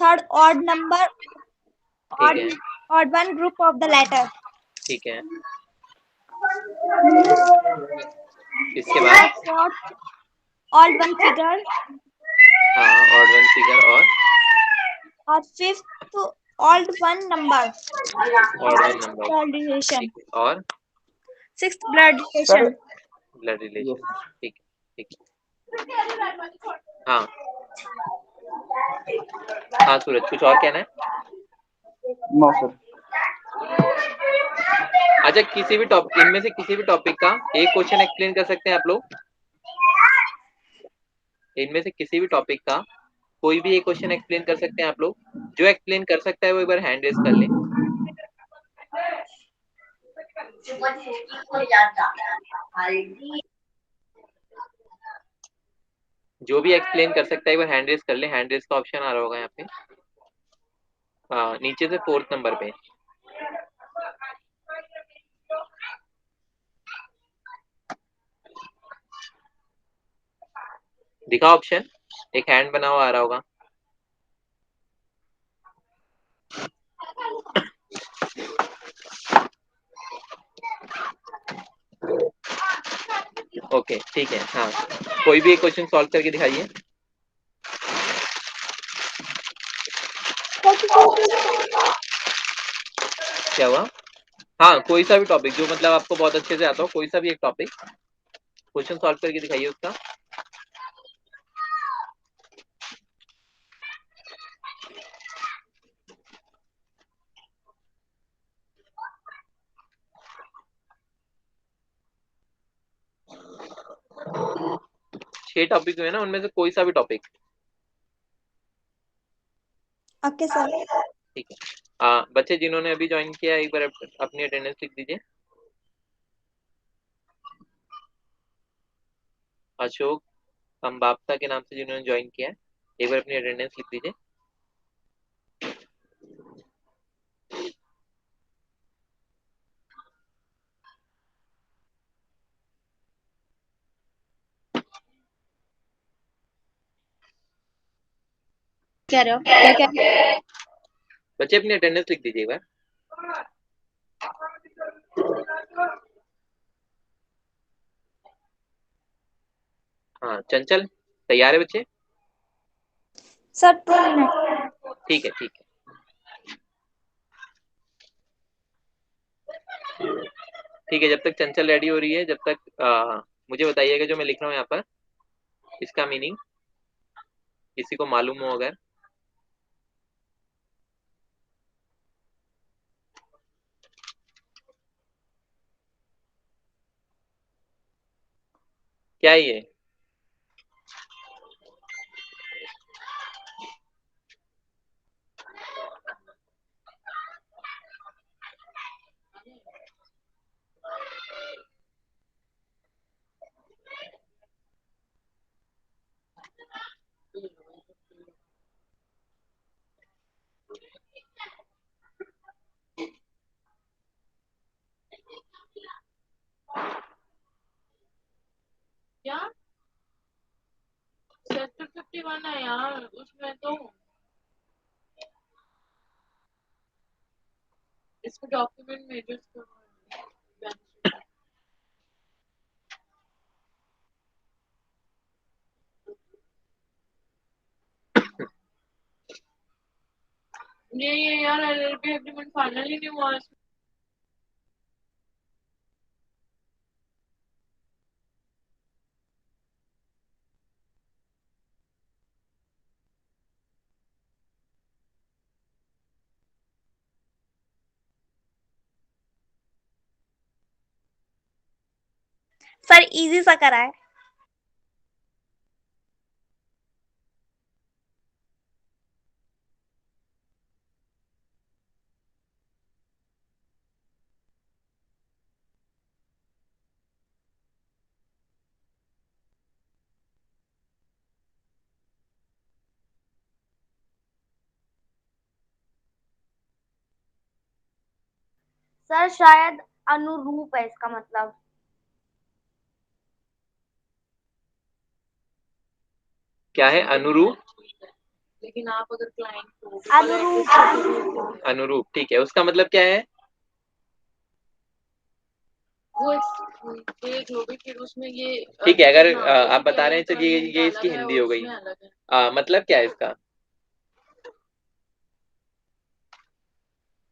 Third, odd number, ठीक है, odd one group of the letter. ठीक है। इसके बाद Fourth, odd one figure. हाँ, ऑड वन फिगर और fifth, odd one number. Odd one number, Blood relation. ठीक है, और Sixth, blood relation. Blood relation, ठीक है, ठीक है। हाँ हाँ सूरज, कुछ और कहना है? No sir. अच्छा, किसी भी टॉपिक, इनमें से किसी भी टॉपिक का एक क्वेश्चन एक्सप्लेन कर सकते हैं आप लोग? इनमें से किसी भी टॉपिक का कोई भी एक क्वेश्चन एक्सप्लेन कर सकते हैं आप लोग? जो एक्सप्लेन कर सकता है वो एक बार हैंड रेज कर ले। जो भी एक्सप्लेन कर सकता है एक बार हैंड रेज कर ले। हैंड रेज का ऑप्शन आ रहा होगा यहाँ पे, हाँ, नीचे से फोर्थ नंबर पे। दिखा ऑप्शन, एक हैंड बना हुआ आ रहा होगा। ओके, ठीक है। हाँ, कोई भी एक क्वेश्चन सॉल्व करके दिखाइए। क्या हुआ? हाँ, कोई सा भी टॉपिक जो मतलब आपको बहुत अच्छे से आता हो, कोई सा भी एक टॉपिक क्वेश्चन सॉल्व करके दिखाइए उसका। छह टॉपिक हुए ना, उनमें से कोई सा भी टॉपिक। Okay sir. ठीक है। बच्चे जिन्होंने अभी ज्वाइन किया एक बार अपनी अटेंडेंस लिख दीजिए। अशोक अम्बाप्ता के नाम से जिन्होंने ज्वाइन किया है, एक बार अपनी अटेंडेंस लिख दीजिए। कह रहे हो क्या कह रहे हो? बच्चे अपनी अटेंडेंस लिख दीजिए एक बार। हाँ, चंचल तैयार है बच्चे? Sir 2 minute. ठीक है, ठीक है। ठीक है, जब तक चंचल रेडी हो रही है, जब तक मुझे बताइएगा जो मैं लिख रहा हूँ यहाँ पर, इसका मीनिंग किसी को मालूम हो अगर। क्या है ये? क्या सेक्टर 51 है यार, उसमें तो इसमें डॉक्यूमेंट मेजर्स करवाना है। ये यार एलएलबी एग्रीमेंट फाइनल ही नहीं हुआ इसमें। सर इजी सा करा है। सर शायद अनुरूप है इसका मतलब। क्या है अनुरूप? लेकिन आप अगर क्लाइंट हो अनुरूप। अनुरूप, ठीक है, उसका मतलब क्या है? वो देख लो भी, फिर उसमें ये ठीक है, अगर जैसे नाम आप से बता रहे हैं तो ये इनका इसकी अलग है हिंदी और हो गई। उसमें अलग है। मतलब क्या है इसका?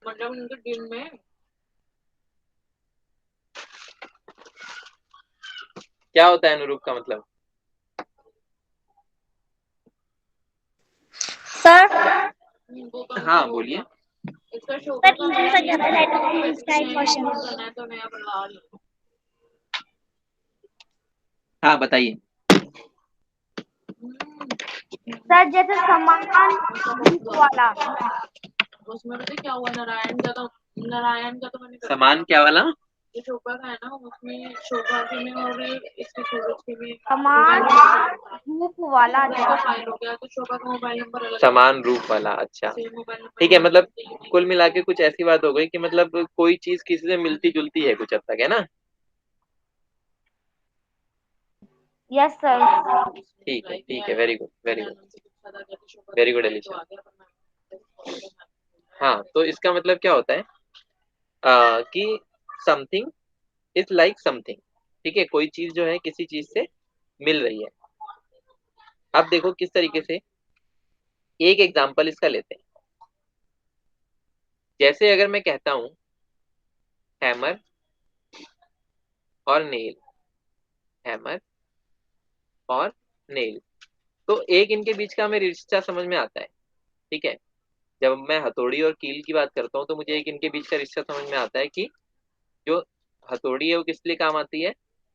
मतलब उनके दिन में क्या होता है अनुरूप का मतलब? सर वो कम हाँ से बोलिए। इसका शोभा का नीचे नया से क्या था नीचे का एक क्वेश्चन। करना है तो नया बढ़ा लो। हाँ बताइए। सर जैसे समान रूप वाला। उसमें पता है क्या हुआ, नारायण का तो मैंने कर समान दिया। क्या वाला? जो शोभा का है ना, उसमें शोभा के में और इसके सूरज के में समान रूप वाला उसका जैसे। फाइल हो गया, तो शोभा का मोबाइल नंबर अलग समान रूप वाला, अच्छा सेम मोबाइल नंबर ठीक है। मतलब कुल मिला के कुछ ऐसी बात हो गई कि मतलब कोई चीज किसी से मिलती जुलती है कुछ हद तक, है ना? Yes sir. ठीक है, very good very good very good Elisha. हाँ, तो इसका मतलब क्या होता है कि समथिंग इज लाइक समथिंग, ठीक है, कोई चीज जो है किसी चीज से मिल रही है। अब देखो किस तरीके से, एक एग्जांपल इसका लेते हैं। जैसे अगर मैं कहता हूं हैमर और नेल, हैमर और नेल, तो एक इनके बीच का हमें रिश्ता समझ में आता है, ठीक है। जब मैं हथौड़ी और कील की बात करता हूँ तो मुझे एक इनके बीच का रिश्ता समझ में आता है कि जो हथौड़ी है वो किस लिए काम आती है,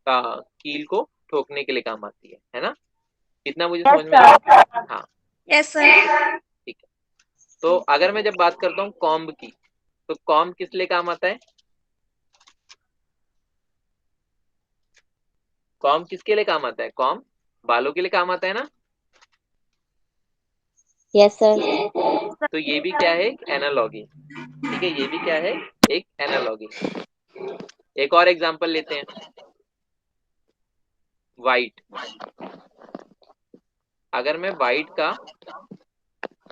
कील को ठोकने के लिए काम आती है ना? इतना मुझे यस समझ में आ सर। रहा है। हाँ यस सर। ठीक है। तो अगर मैं जब बात करता हूँ कॉम्ब की, तो कॉम्ब किस लिए काम आता है? कॉम्ब किसके लिए काम आता है? कॉम्ब बालों के लिए काम आता है ना? Yes sir. तो ये भी क्या है? एक एनालॉगी, ठीक है, ये भी क्या है? एक एनालॉगी। एक और एग्जांपल लेते हैं, वाइट। अगर मैं वाइट का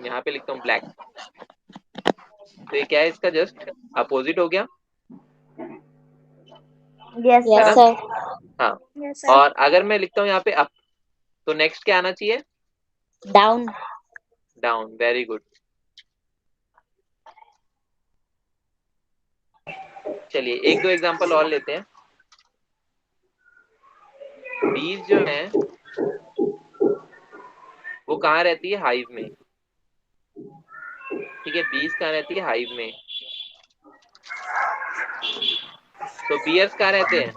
यहाँ पे लिखता हूँ ब्लैक, तो ये क्या है? इसका जस्ट अपोजिट हो गया, यस है यस ना? सर। सर। हाँ। यस और अगर मैं लिखता हूँ यहाँ पे अप, तो नेक्स्ट क्या आना चाहिए? डाउन। Down, very good. चलिए एक दो एग्जांपल और लेते हैं। बीज जो है वो कहाँ रहती है? हाइव में, ठीक है, बीज कहाँ रहती है? हाइव में। तो बियर्स कहाँ रहते हैं?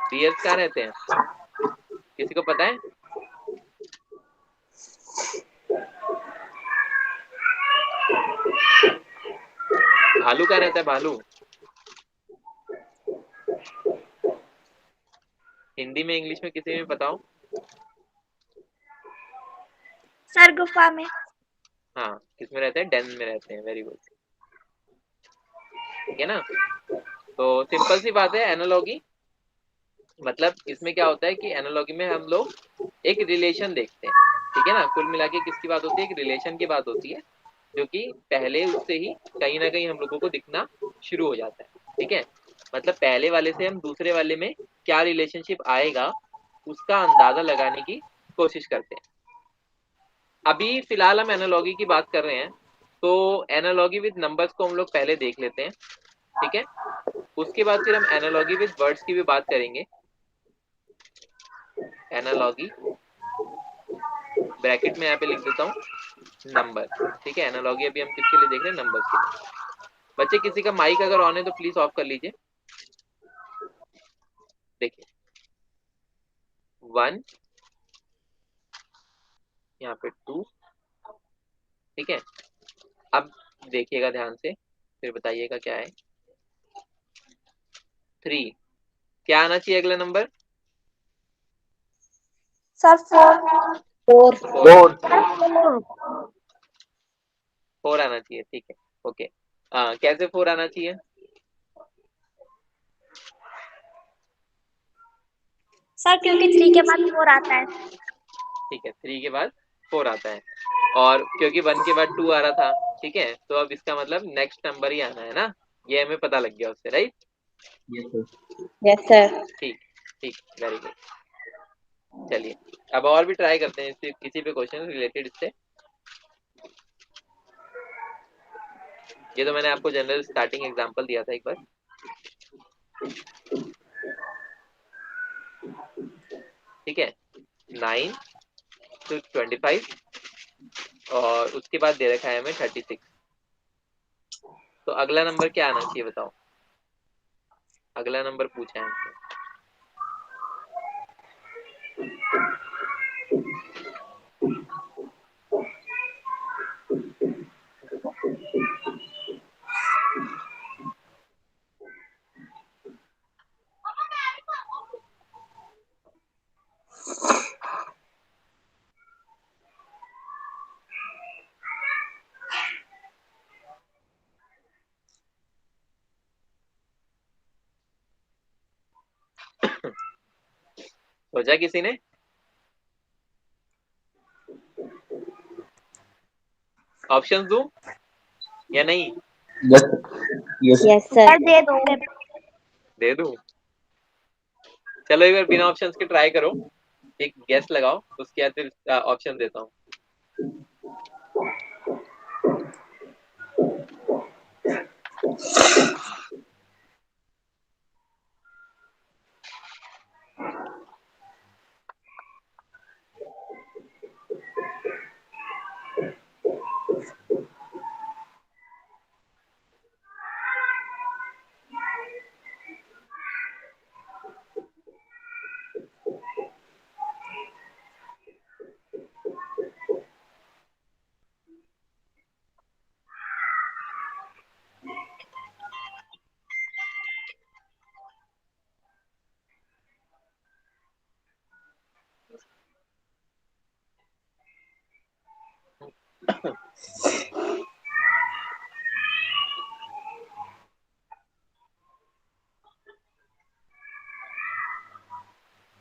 बियर्स कहाँ रहते हैं? किसी को पता है? भालू कहाँ रहता है? भालू हिंदी में, इंग्लिश में, किसी में बताओ। सर गुफा में। हाँ, किस में रहते हैं? डेन में रहते हैं, वेरी गुड, ठीक है ना? तो सिंपल सी बात है, एनालॉगी मतलब इसमें क्या होता है कि एनालॉगी में हम लोग एक रिलेशन देखते हैं, ठीक है ना? कुल मिला के किसकी बात होती है? एक रिलेशन की बात होती है, जो कि पहले उससे ही कहीं ना कहीं हम लोगों को दिखना शुरू हो जाता है, ठीक है। मतलब पहले वाले से हम दूसरे वाले में क्या रिलेशनशिप आएगा उसका अंदाजा लगाने की कोशिश करते हैं। अभी फिलहाल हम एनालॉगी की बात कर रहे हैं, तो एनालॉगी विद नंबर्स को हम लोग पहले देख लेते हैं, ठीक है। उसके बाद फिर हम एनालॉगी विद वर्ड्स की भी बात करेंगे। एनालॉगी ब्रैकेट में यहाँ पे लिख देता हूँ नंबर, ठीक है। एनालॉगी अभी हम किसके लिए देख रहे हैं? नंबर्स के लिए। बच्चे किसी का माइक अगर ऑन है तो प्लीज ऑफ कर लीजिए। देखिए 1, यहाँ पे 2, ठीक है। अब देखिएगा ध्यान से, फिर बताइएगा क्या है। 3, क्या आना चाहिए अगला नंबर? सर 4। फोर। 4 4। 4 आना चाहिए, ठीक है, ओके। कैसे 4 आना चाहिए? सर क्योंकि 3 के बाद 4 आता है। ठीक है, 3 के बाद 4 आता है, और क्योंकि 1 के बाद 2 आ रहा था, ठीक है, तो अब इसका मतलब नेक्स्ट नंबर ही आना है ना, ये हमें पता लग गया उससे, राइट? Yes, sir. ठीक ठीक, वेरी गुड। चलिए अब और भी ट्राई करते हैं इससे, किसी पे क्वेश्चन रिलेटेड इससे। ये तो मैंने आपको जनरल स्टार्टिंग एग्जांपल दिया था एक बार। ठीक है, 9 to 25 और उसके बाद दे रखा है हमें 36। तो अगला नंबर क्या आना चाहिए बताओ? अगला नंबर पूछा है हमसे। सोचा किसी ने? ऑप्शन दूं या नहीं? Yes, sir. सर दे दो। दे दूं? चलो एक बार बिना ऑप्शंस के ट्राई करो, एक गेस लगाओ, उसके बाद फिर ऑप्शन देता हूँ।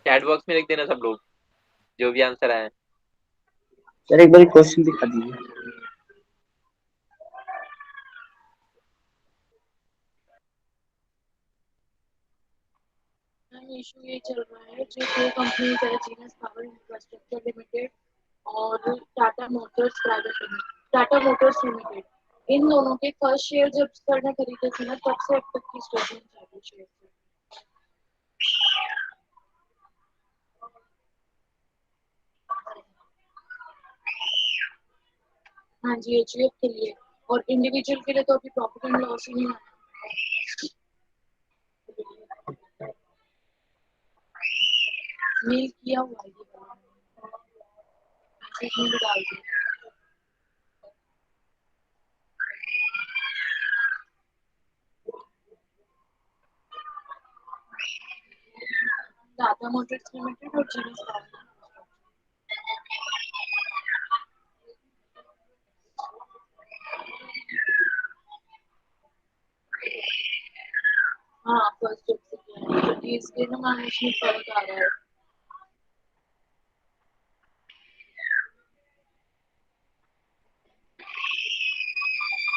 चैट बॉक्स में लिख देना सब लोग जो भी आंसर आया। सर एक बार क्वेश्चन दिखा दीजिए। इशू ये चल रहा है, जो दो कंपनी है, जीनस पावर इंफ्रास्ट्रक्चर लिमिटेड और Tata Motors private limited, Tata Motors limited, इन दोनों के फर्स्ट शेयर जब सर ने खरीदे थे ना, तब से अब तक की स्टेटमेंट चाहिए शेयर से। हाँ जी, एचयूएफ के लिए, और इंडिविजुअल के लिए तो अभी प्रॉफिट एंड लॉस ही नहीं आना। मेल किया हुआ है ये वाला, मैसेज में भी डाल दिया। टाटा मोटर्स लिमिटेड और जीनस पावर। हाँ, फर्स्ट जब से किया है, क्योंकि इसके ना मैनेजमेंट फर्क आ रहा है।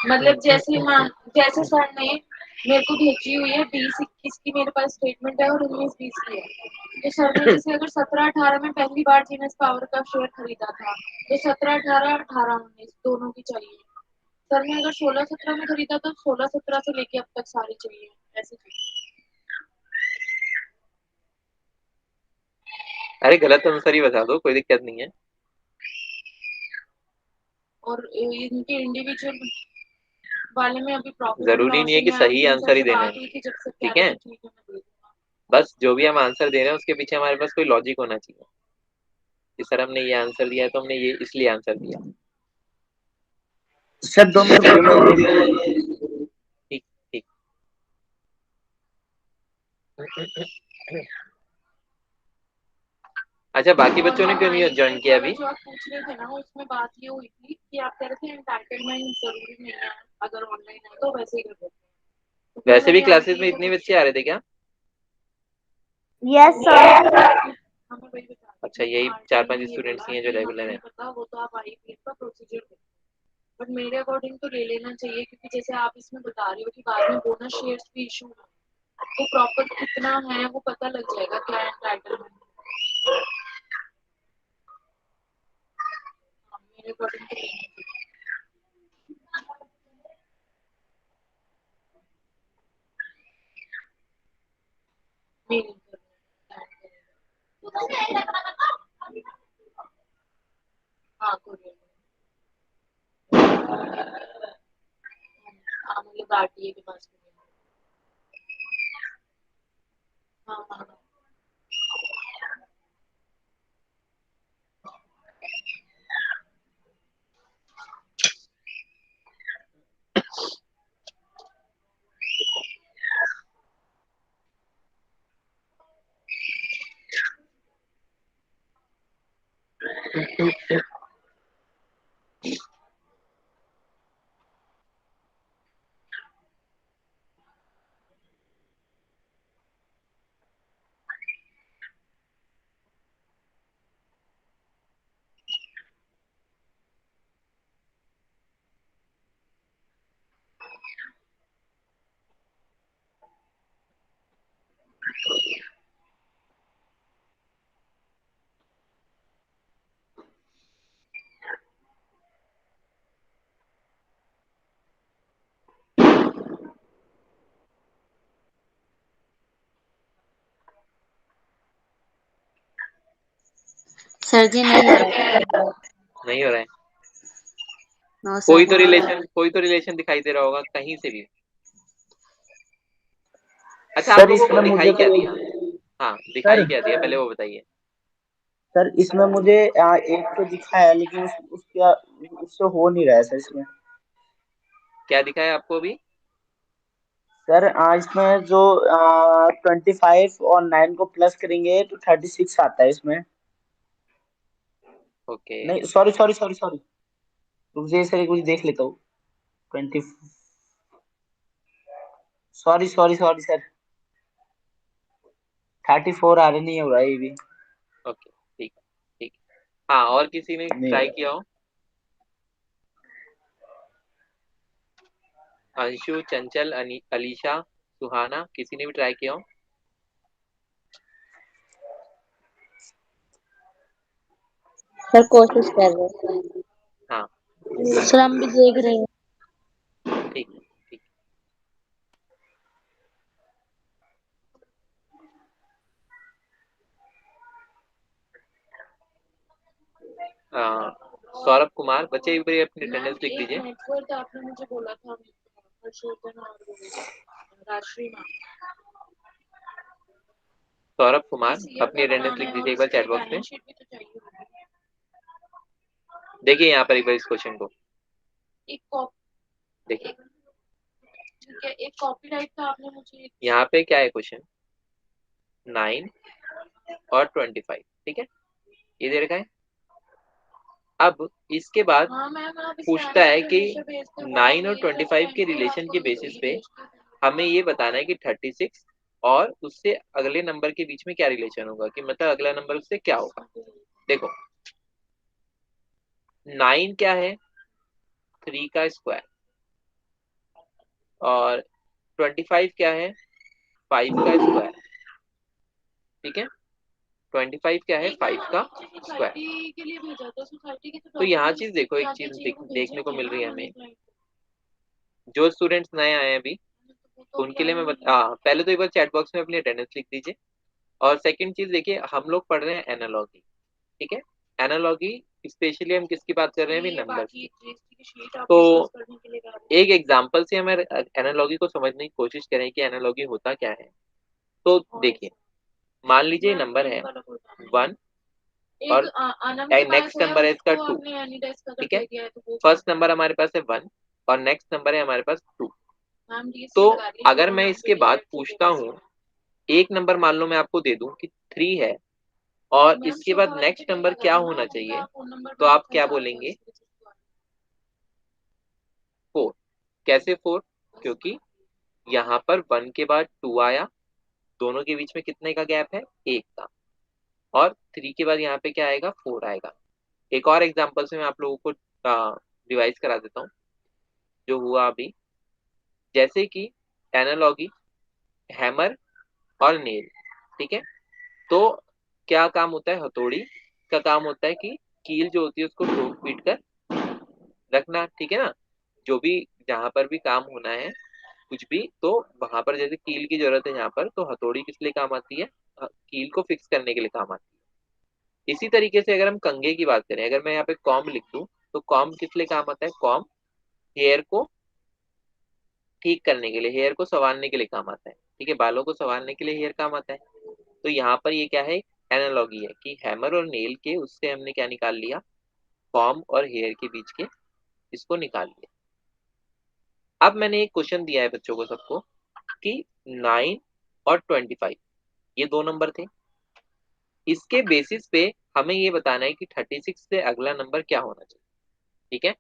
मतलब जैसे सर ने मेरे को भेजी हुई है 20-21 की मेरे पास स्टेटमेंट है और 19-20 की है। तो सर ने जैसे अगर 17-18 में पहली बार जीनस पावर का शेयर खरीदा था, तो 17-18, 18-19 दोनों की चाहिए। सर ने अगर 16-17 में खरीदा तो 16-17 से लेके अब तक सारी चाहिए, ऐसे चाहिए। अरे गलत आंसर ही बता दो, कोई दिक्कत नहीं है। और इनके इंडिविजुअल वाले में अभी प्रॉफिट जरूरी नहीं है कि सही आंसर ही देना है, ठीक है? बस जो भी हम आंसर दे रहे हैं उसके पीछे हमारे पास कोई लॉजिक होना चाहिए कि सर हमने ये आंसर दिया है तो हमने ये इसलिए आंसर दिया। सर 2 मिनट रुकिए, मैं ठीक ठीक। अच्छा, बाकी बच्चों ने क्यों नहीं ज्वाइन किया अभी? जो आप पूछ रहे थे ना, उसमें बात ये हुई थी कि आप कह रहे थे एंटाइटलमेंट जरूरी नहीं है, अगर ऑनलाइन है तो वैसे ही कर देते हैं। वैसे भी क्लासेस में इतने बच्चे आ रहे थे क्या? Yes sir. हमें वही बता अच्छा, यही 4-5 स्टूडेंट्स ही हैं जो रेगुलर हैं। पता वो तो आप आईपीएफ का प्रोसीजर, बट मेरे अकॉर्डिंग तो ले लेना चाहिए, क्योंकि जैसे आप इसमें बता रहे हो कि बाद में बोनस शेयर्स भी इशू हो, तो प्रॉपर कितना है वो पता लग जाएगा क्या एंटाइटलमेंट। मेरे अकॉर्डिंग तो लेना चाहिए। नहीं हाँ कोरियर हाँ, मतलब आरटीए के पास हाँ हाँ हाँ। सर जी नहीं हो रहा है। नहीं हो रहा है। नो कोई सर। तो रिलेशन दिखाई दे रहा होगा कहीं से भी। अच्छा, सर आप लोगों को इसमें मुझे दिखाई क्या दिया? हाँ, दिखाई सर क्या दिया पहले वो बताइए। सर इसमें मुझे एक तो दिखा है, लेकिन उसका उससे हो नहीं रहा है सर इसमें। क्या दिखाया आपको अभी? सर इसमें जो 25 और 9 को प्लस करेंगे तो 36 आता है इसमें। ओके। नहीं, सॉरी सॉरी सॉरी सॉरी, रुक जाइए सर, कुछ देख लेता हूँ। 20, सॉरी सॉरी सॉरी सर, 34 आ रहे, नहीं हो रहा है ये भी। ओके, ठीक है, ठीक है। हाँ, और किसी ने नहीं हो ट्राई रहा। किया हो? अंशु, चंचल, अलीशा, सुहाना, किसी ने भी ट्राई किया हो? सर कोशिश कर रहे हाँ, हैं सर, हम भी देख रहे हैं। ठीक ठीक। सौरभ कुमार, बच्चे एक बार अपनी अटेंडेंस लिख दीजिए। नेटवर्क आपने मुझे बोला था हर्षवर्धन और राष्ट्रीय सौरभ कुमार, अपनी अटेंडेंस लिख दीजिए एक बार चैट बॉक्स में। देखिए यहाँ पर एक बार इस क्वेश्चन को देखिए। ठीक है, एक कॉपीराइट था आपने मुझे। यहाँ पे क्या है क्वेश्चन? 9 और 25, ठीक है, ये दे रखा है। अब इसके बाद पूछता है कि 9 और 25 के रिलेशन के बेसिस पे हमें ये बताना है कि 36 और उससे अगले नंबर के बीच में क्या रिलेशन होगा, कि मतलब अगला नंबर उससे क्या होगा। देखो, 9 क्या है? 3 का स्क्वायर। और 25 क्या है? 5 का स्क्वायर। ठीक है, 25 क्या है? 5 का स्क्वायर। तो यहाँ चीज देखो, एक चीज देखने को मिल रही है हमें। जो स्टूडेंट्स नए आए हैं अभी, उनके लिए मैं पहले तो एक बार चैट बॉक्स में अपनी अटेंडेंस लिख दीजिए। और सेकंड चीज देखिए, हम लोग पढ़ रहे हैं एनालॉजी, ठीक है। एनालॉजी स्पेशली हम किसकी बात कर रहे हैं अभी? नंबर की। तो एक एग्जांपल से हमें एनालॉजी को समझने की कोशिश करें कि एनालॉजी होता क्या है। तो देखिए, मान लीजिए नंबर है 1 और नेक्स्ट नंबर है इसका 2, ठीक है। फर्स्ट नंबर हमारे पास है 1 और नेक्स्ट नंबर है हमारे पास 2। तो अगर मैं इसके बाद पूछता हूँ, एक नंबर मान लो मैं आपको दे दूं कि 3 है और इसके बाद नेक्स्ट नंबर क्या होना चाहिए, तो आप क्या बोलेंगे? 4। कैसे 4? क्योंकि यहाँ पर 1 के बाद 2 आया, दोनों के बीच में कितने का गैप है? 1 का। और 3 के बाद यहाँ पे क्या आएगा, 4 आएगा। एक और एग्जांपल से मैं आप लोगों को रिवाइज करा देता हूँ जो हुआ अभी। जैसे कि एनालॉगी हैमर और नेल, ठीक है। तो क्या काम होता है, हथौड़ी का काम होता है कि कील जो होती है उसको ठोक पीट कर रखना, ठीक है ना। जो भी जहां पर भी काम होना है कुछ भी, तो वहां पर जैसे कील की जरूरत है यहाँ पर, तो हथौड़ी किस लिए काम आती है, कील को फिक्स करने के लिए काम आती है। इसी तरीके से अगर हम कंघे की बात करें, अगर मैं यहाँ पे कॉम्ब लिख दूं, तो कॉम्ब किस लिए काम आता है, कॉम्ब हेयर को ठीक करने के लिए, हेयर को संवारने के लिए काम आता है, ठीक है। बालों को संवारने के लिए हेयर काम आता है। तो यहाँ पर ये क्या है, एनालॉगी है कि हैमर और नेल के उससे हमने क्या निकाल लिया, कॉम्ब और हेयर के बीच के इसको निकाल लिया। अब मैंने एक क्वेश्चन दिया है बच्चों को सबको कि 9 और 25 ये 2 नंबर थे। इसके बेसिस पे हमें ये बताना है कि 36 से अगला नंबर क्या होना चाहिए, ठीक है।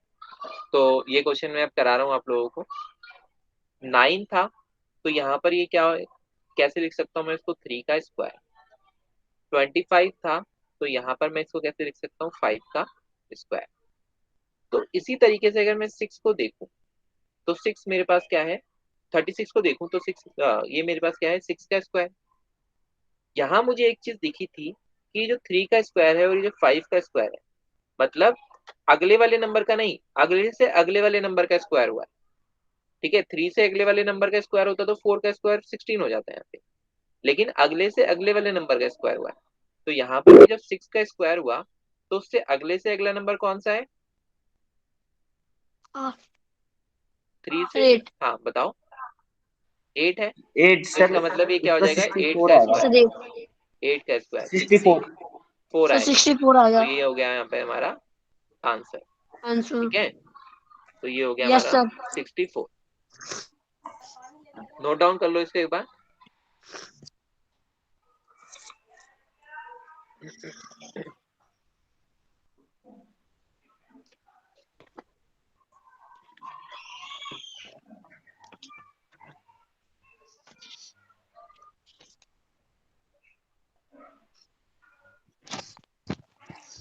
तो ये क्वेश्चन मैं अब करा रहा हूँ आप लोगों को। 9 था तो यहाँ पर ये क्या, कैसे लिख सकता हूँ मैं इसको, 3 का स्क्वायर। 25 था तो यहाँ पर मैं इसको कैसे लिख सकता हूँ, 5 का स्क्वायर। तो इसी तरीके से अगर मैं 6 को देखूं तो 6 मेरे पास क्या है, 36 को देखूं तो 6 ये मेरे पास क्या है, 6 का स्क्वायर। यहाँ मुझे एक चीज दिखी थी कि जो 3 का स्क्वायर है और ये जो 5 का स्क्वायर है, मतलब अगले वाले नंबर का नहीं, अगले से अगले वाले नंबर का स्क्वायर हुआ है, ठीक है। 3 से अगले वाले नंबर का स्क्वायर होता तो 4 का स्क्वायर 16 हो जाता है यहाँ पे, लेकिन अगले से अगले वाले नंबर का स्क्वायर हुआ है। तो यहाँ पर भी जब 6 का स्क्वायर हुआ तो उससे अगले से अगला नंबर कौन सा है, 3 से, 8 हाँ बताओ, 8 है। 8 तो सर, इसका मतलब ये क्या हो इसका जाएगा, 8 64 का आएगा। स्क्वायर, सर 8 का स्क्वायर 64 64 सर आएगा। 64 आ तो गया ये हो गया यहाँ पे हमारा आंसर, आंसर। ठीक है। तो ये हो गया यस हमारा सर 64। नोट डाउन कर लो इसको एक बार।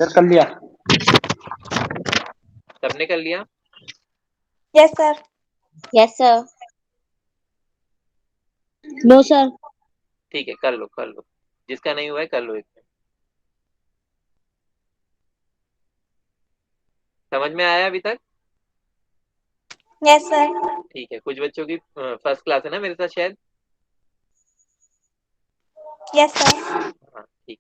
सर कर लिया। सबने कर लिया, yes sir. Yes sir no sir ठीक है, कर लो कर लो, जिसका नहीं हुआ है कर लो एक में। समझ में आया अभी तक, यस सर। ठीक है। कुछ बच्चों की फर्स्ट क्लास है ना मेरे साथ शायद, यस सर। हाँ ठीक।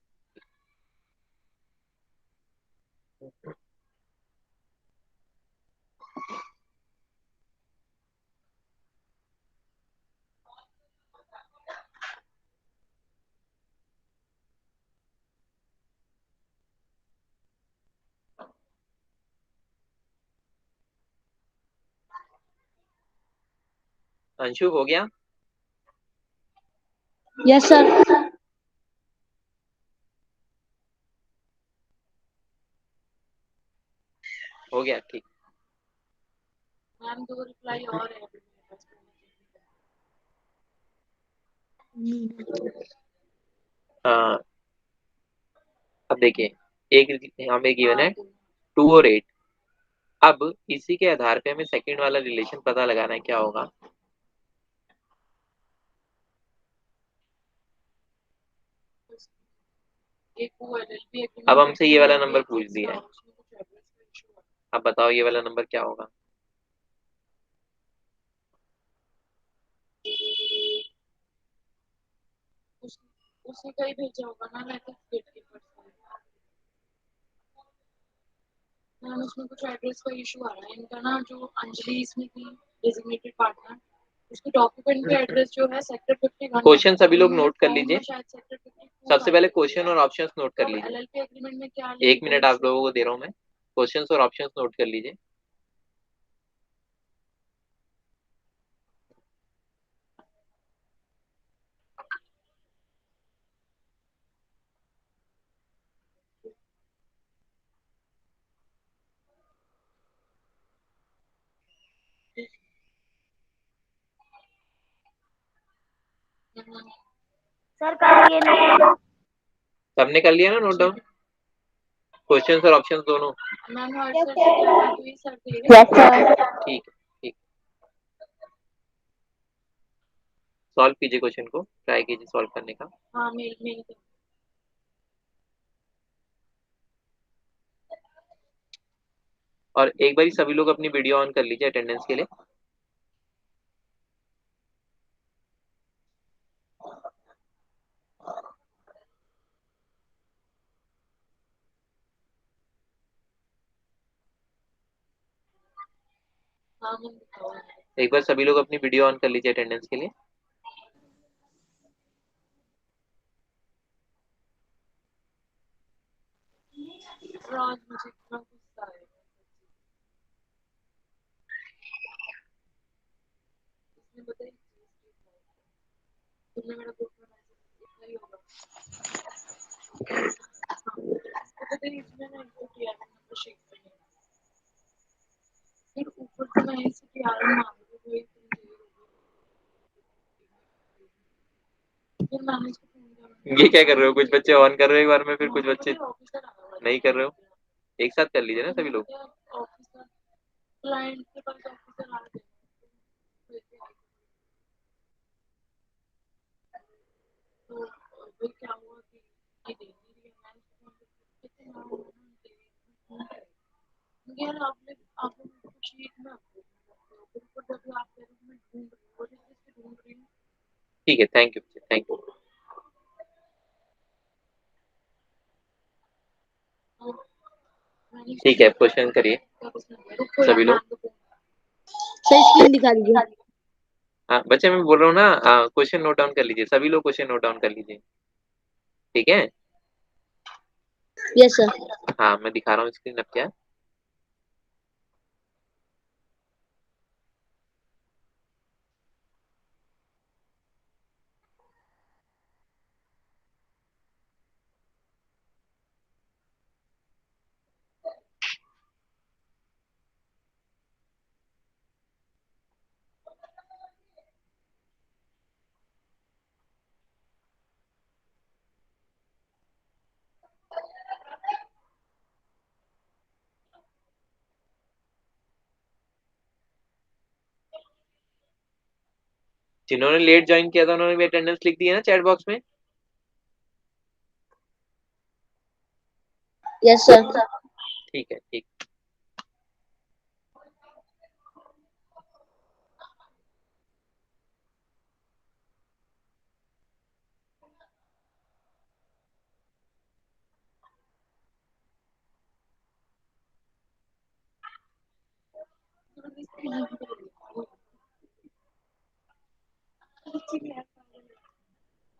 अंशु हो गया, यस सर हो गया, ठीक। मैम 2 रिप्लाई और है अभी मेरे पास। हाँ अब देखिए, एक हमें गिवन है हाँ 2 और 8। अब इसी के आधार पे हमें सेकंड वाला रिलेशन पता लगाना है, क्या होगा। एक वो एलएलबी अब एग्रीमेंट हमसे ये वाला नंबर पूछ दिया है, उसमें कुछ एड्रेस का इशू है। अब बताओ ये वाला नंबर क्या होगा। उसी का ही भेजा होगा ना, मैं तो 80%। मैम उसमें कुछ एड्रेस का इशू आ रहा है इनका ना, जो अंजलि इसमें थी डेजिग्नेटेड पार्टनर, उसके डॉक्यूमेंट पे एड्रेस जो है सेक्टर 51। क्वेश्चन सभी लोग नोट कर लीजिए, शायद सेक्टर 52 सबसे था। पहले क्वेश्चन और ऑप्शंस नोट कर लीजिए। एलएलपी एग्रीमेंट में क्या 1 मिनट आप लोगों को दे रहा हूँ मैं, क्वेश्चंस और ऑप्शंस नोट कर लीजिए। सर कल ये नहीं सबने कर लिया ना नोट डाउन, क्वेश्चंस और ऑप्शंस दोनों? मैम हर सर से क्या बात हुई, सर दे रहे Yes, sir. ठीक है, ठीक। सॉल्व कीजिए क्वेश्चन को, ट्राई कीजिए सॉल्व करने का। हाँ मेरी और एक बारी सभी लोग अपनी वीडियो ऑन कर लीजिए अटेंडेंस के लिए। हाँ मैम दिखाओ। एक बार सभी लोग अपनी वीडियो ऑन कर लीजिए अटेंडेंस के लिए। आज मुझे इतना गुस्सा आया, इसने बताई तुमने मेरा ग्रुप में मैसेज इतना ही होगा। तो पता है इसमें ना इनको टीआरएम नंबर शेक करने का। फिर ऊपर से मैं इसे टीआरएम मांग रही हूँ, इतनी देर हो गई। फिर मैंने इसको फोन किया, ये क्या कर रहे हो, कुछ बच्चे ऑन कर रहे हो एक बार में, फिर कुछ बच्चे ऑफिसर आया हुआ नहीं कर रहे हो। एक साथ कर लीजिए ना सभी लोग। ऑफिसर क्लाइंट के पास ऑफिसर आ गए। तो फिर क्या हुआ कि ये दे नहीं रही है, मैंने उसको फोन करके कहते हाँ यार आपने कुछ एक ना फिर ऊपर जब आप कह रहे हो मैं ढूंढ रही हूँ, what is this कि ढूंढ रही हूँ। ठीक है, थैंक यू, थैंक यू। तो मैंने ठीक है, क्वेश्चन करिए रुको सभी लोग। Sir, screen दिखा दीजिए. हाँ बच्चे, मैं बोल रहा हूँ ना, क्वेश्चन नोट डाउन कर लीजिए सभी लोग, क्वेश्चन नोट डाउन कर लीजिए, ठीक है? Yes, sir. हाँ मैं दिखा रहा हूँ स्क्रीन अब क्या। जिन्होंने लेट ज्वाइन किया था उन्होंने भी अटेंडेंस लिख दी है ना चैट बॉक्स में? Yes, sir. ठीक है, ठीक।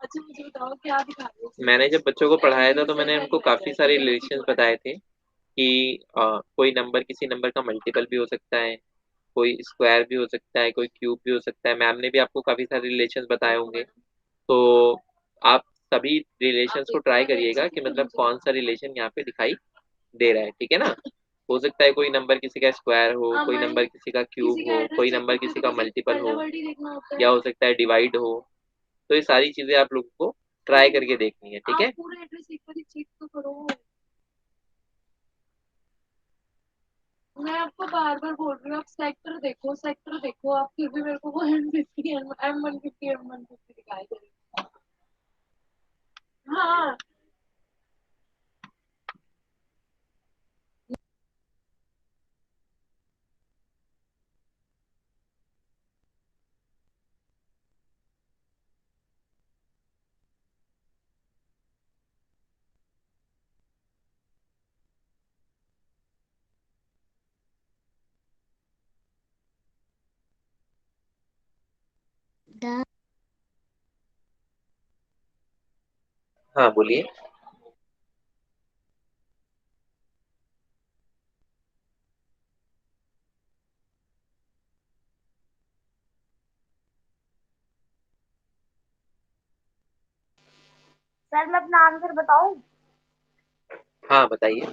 अच्छा मुझे बताओ क्या दिखा रहे हो। मैंने जब बच्चों को पढ़ाया था तो मैंने उनको काफी सारे रिलेशंस बताए थे कि कोई नंबर किसी नंबर का मल्टीपल भी हो सकता है, कोई स्क्वायर भी हो सकता है, कोई क्यूब भी हो सकता है। मैम ने भी आपको काफी सारे रिलेशंस बताए होंगे, तो आप सभी रिलेशंस को ट्राई करिएगा कि मतलब कौन सा रिलेशन यहाँ पे दिखाई दे रहा है, ठीक है ना? हो सकता है कोई नंबर किसी का स्क्वायर हो, कोई नंबर किसी का क्यूब हो, कोई नंबर किसी का मल्टीपल हो, या हो सकता है डिवाइड हो। तो ये सारी चीजें आप लोगों को ट्राई करके देखनी है, ठीक है? पूरा एड्रेस एक बार चेक तो करो। मैं आपको बार बार बोल रही हूँ आप सेक्टर देखो आप फिर भी मेरे को वो M50 M150 दिखाई दे रही है। हाँ हाँ बोलिए। सर मैं अपना आंसर बताऊं? हाँ बताइए।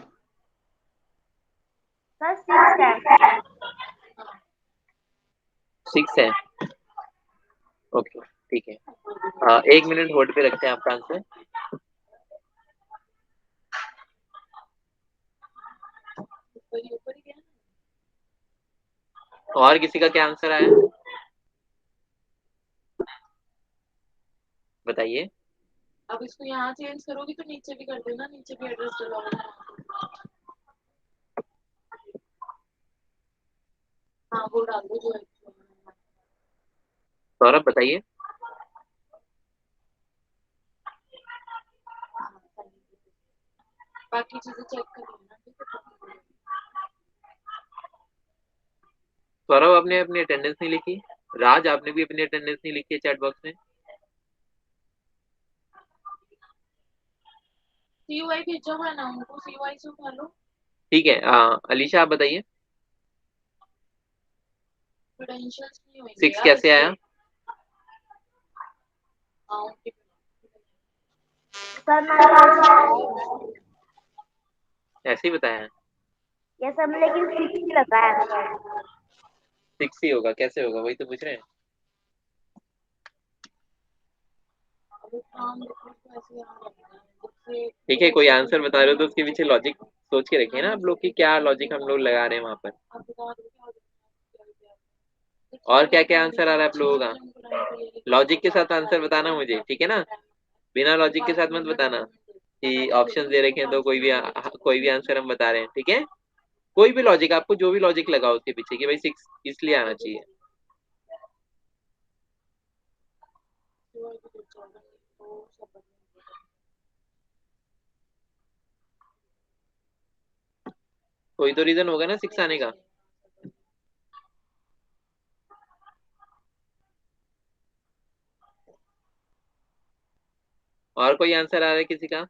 सर 6 है। 6 है, ओके ठीक है। 1 मिनट होल्ड पे रखते हैं आपका आंसर। वही ऊपर ही गया। और किसी का क्या आंसर आया बताइए। अब इसको यहाँ चेंज करोगी तो नीचे भी कर देना, नीचे भी एड्रेस डलवाओ। हाँ वो डाल दो जो है। सौरभ बताइए। बाकी चीजें चेक कर लेना, ठीक है। सौरभ आपने अपनी अटेंडेंस नहीं लिखी। राज आपने भी अपनी अटेंडेंस नहीं लिखी है चैट बॉक्स में। CUI भेजा हुआ है ना उनको, CUI से उठा लो। ठीक है, अलीशा आप बताइए। क्रेडेंशियल्स नहीं होंगे 6 यार कैसे इससे। आया? हाँ ओके। सर मैंने तो ऐसे ही बताया है। ये सर लेकिन 6 ही लगा है आंसर। 6 ही होगा, कैसे होगा वही तो पूछ रहे हैं। ठीक है, कोई आंसर बता रहे हो तो उसके पीछे लॉजिक सोच के रखिए ना आप लोग कि क्या लॉजिक हम लोग लगा रहे हैं वहां पर। और क्या क्या आंसर आ रहा है आप लोगों का, लॉजिक के साथ आंसर बताना मुझे, ठीक है ना। बिना लॉजिक के साथ मत बताना कि ऑप्शंस दे रखे हैं तो कोई भी आंसर हम बता रहे हैं, ठीक है। कोई भी लॉजिक, आपको जो भी लॉजिक लगा उसके पीछे कि भाई 6 इसलिए आना चाहिए। कोई तो रीजन होगा ना 6 आने का। और कोई आंसर आ रहा है किसी का?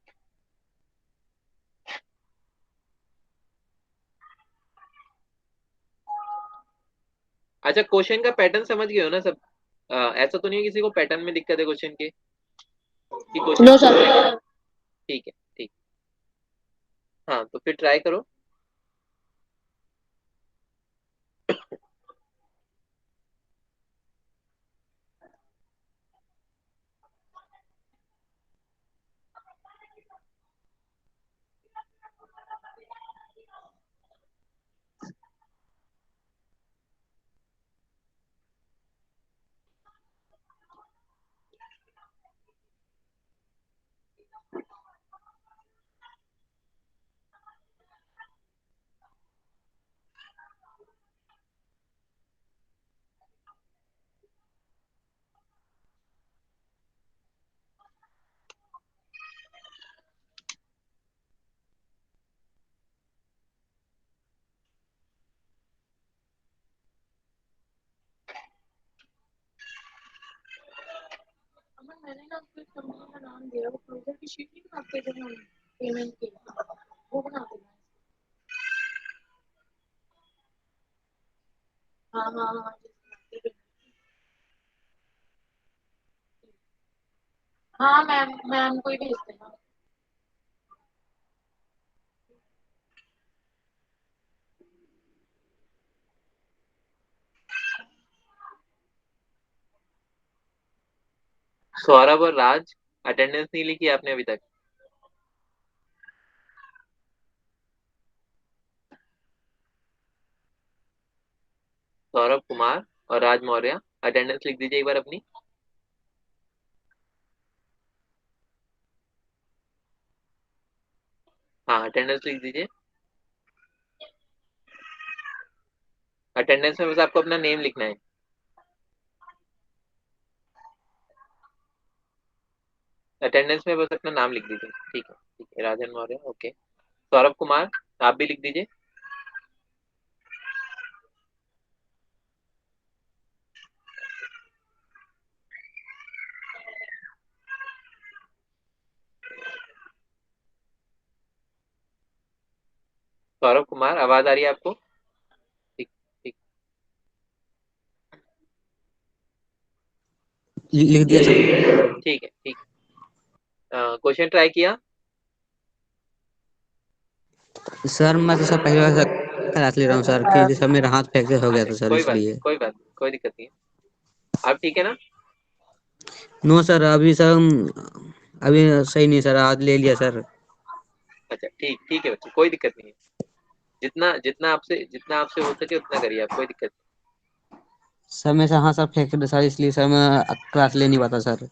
अच्छा, क्वेश्चन का पैटर्न समझ गए हो ना सब? ऐसा तो नहीं है किसी को पैटर्न में दिक्कत है क्वेश्चन के कि क्वेश्चन? No sir. ठीक है, ठीक। हाँ तो फिर ट्राई करो। अमन मैंने ना आपको एक कंपनी का नाम दिया, वो क्लोजर की शीट नहीं बनाते जब हम पेमेंट की, वो बना देना। हाँ हाँ हाँ हाँ मैम, मैम को ही भेज देना। सौरभ और राज अटेंडेंस नहीं लिखी आपने अभी तक। सौरभ कुमार और राज मौर्य अटेंडेंस लिख दीजिए एक बार अपनी। हाँ अटेंडेंस लिख दीजिए। अटेंडेंस में बस आपको अपना नेम लिखना है। अटेंडेंस में बस अपना नाम लिख दीजिए, ठीक है। ठीक है, राजन मौर्य, ओके। सौरभ कुमार आप भी लिख दीजिए। सौरभ कुमार आवाज आ रही है आपको? ठीक। ठीक। लिख दिया सर। ठीक है, ठीक। क्वेश्चन ट्राई किया? सर मैं तो सब पहली बार क्लास ले रहा हूँ सर, कि सब मेरा हाथ फ्रैक्चर हो गया अच्छा था सर, कोई बात नहीं, इसलिए। कोई बात नहीं, कोई दिक्कत नहीं है। आप ठीक है ना? नो सर, अभी सर अभी सही नहीं सर, आज ले लिया सर। अच्छा ठीक, ठीक है बच्चे, कोई दिक्कत नहीं है। जितना आपसे हो सके उतना करिए आप, कोई दिक्कत नहीं। सर मैं सर हाँ सर फ्रैक्चर सर इसलिए सर मैं क्लास ले नहीं पाता सर।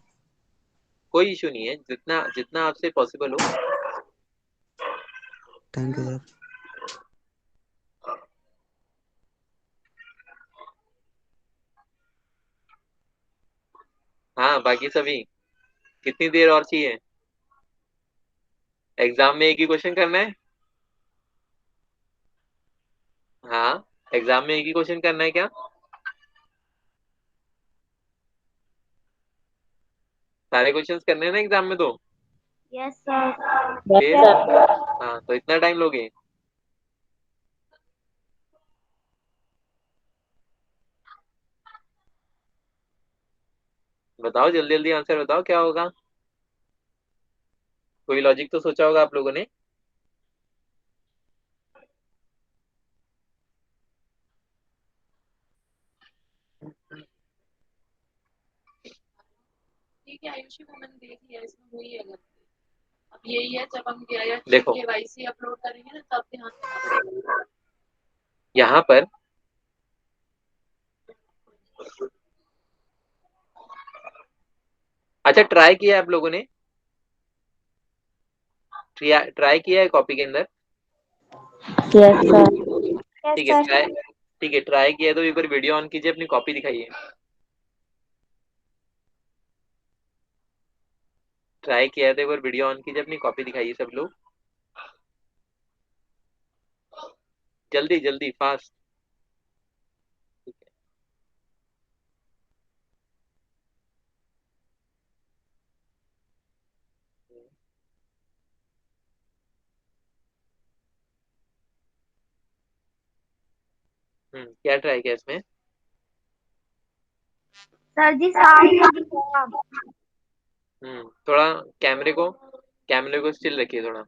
कोई इशू नहीं है, जितना जितना आपसे पॉसिबल हो। Thank you sir. हाँ बाकी सभी, कितनी देर और चाहिए? एग्जाम में एक ही क्वेश्चन करना है? हाँ, एग्जाम में एक ही क्वेश्चन करना है क्या? सारे क्वेश्चंस करने हैं ना एग्जाम में तो? Yes sir. फिर हाँ, तो इतना टाइम लोगे? बताओ जल्दी जल्दी आंसर बताओ, क्या होगा? कोई लॉजिक तो सोचा होगा आप लोगों ने। ठीक है आयुषी को मैंने देख लिया, इसमें वही है गलती। अब यही है, जब हम देखो। केवाईसी अपलोड करेंगे ना तब ध्यान देना। यहाँ पर अच्छा, ट्राई किया है आप लोगों ने? ट्राई किया है कॉपी के अंदर? Yes sir. ठीक है, ट्राई, ठीक है ट्राई किया है तो एक बार वीडियो ऑन कीजिए, अपनी कॉपी दिखाइए। ट्राई किया है तो एक बार वीडियो ऑन कीजिए, अपनी कॉपी दिखाइए सब लोग, जल्दी जल्दी फास्ट। क्या ट्राई किया इसमें? सर जी सामने दिखेगा। थोड़ा कैमरे को स्टिल रखिए थोड़ा।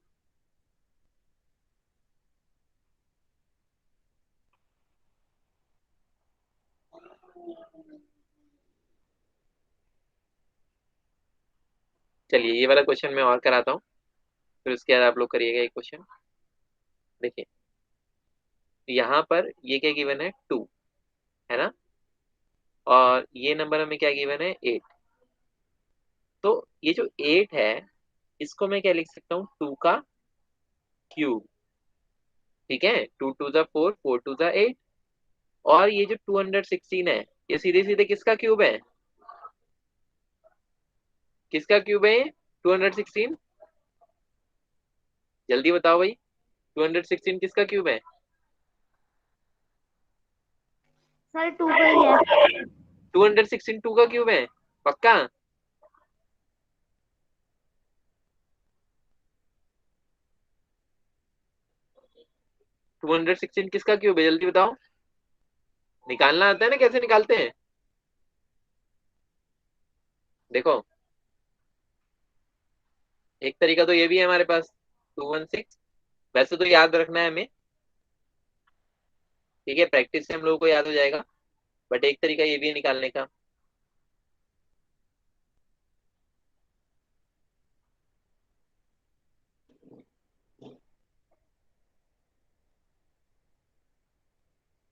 चलिए ये वाला क्वेश्चन मैं और कराता हूँ, फिर उसके बाद आप लोग करिएगा एक क्वेश्चन। देखिए यहाँ पर ये क्या गिवन है, 2 है ना, और ये नंबर हमें क्या गिवन है, 8। तो ये जो 8 है इसको मैं क्या लिख सकता हूँ, 2 का क्यूब। ठीक है, 2 2 जा 4, 4 2 जा 8। और ये जो 216 है ये सीधे सीधे किसका क्यूब है? किसका क्यूब है ये 216? जल्दी बताओ भाई, 216 किसका क्यूब है? सर 2 का ही है। 216 2 का क्यूब है, पक्का? टू 216 किसका क्यूब है, जल्दी बताओ। निकालना आता है ना, कैसे निकालते हैं? देखो एक तरीका तो ये भी है हमारे पास, 216। वैसे तो याद रखना है हमें, ठीक है, प्रैक्टिस से हम लोगों को याद हो जाएगा, बट एक तरीका ये भी है निकालने का।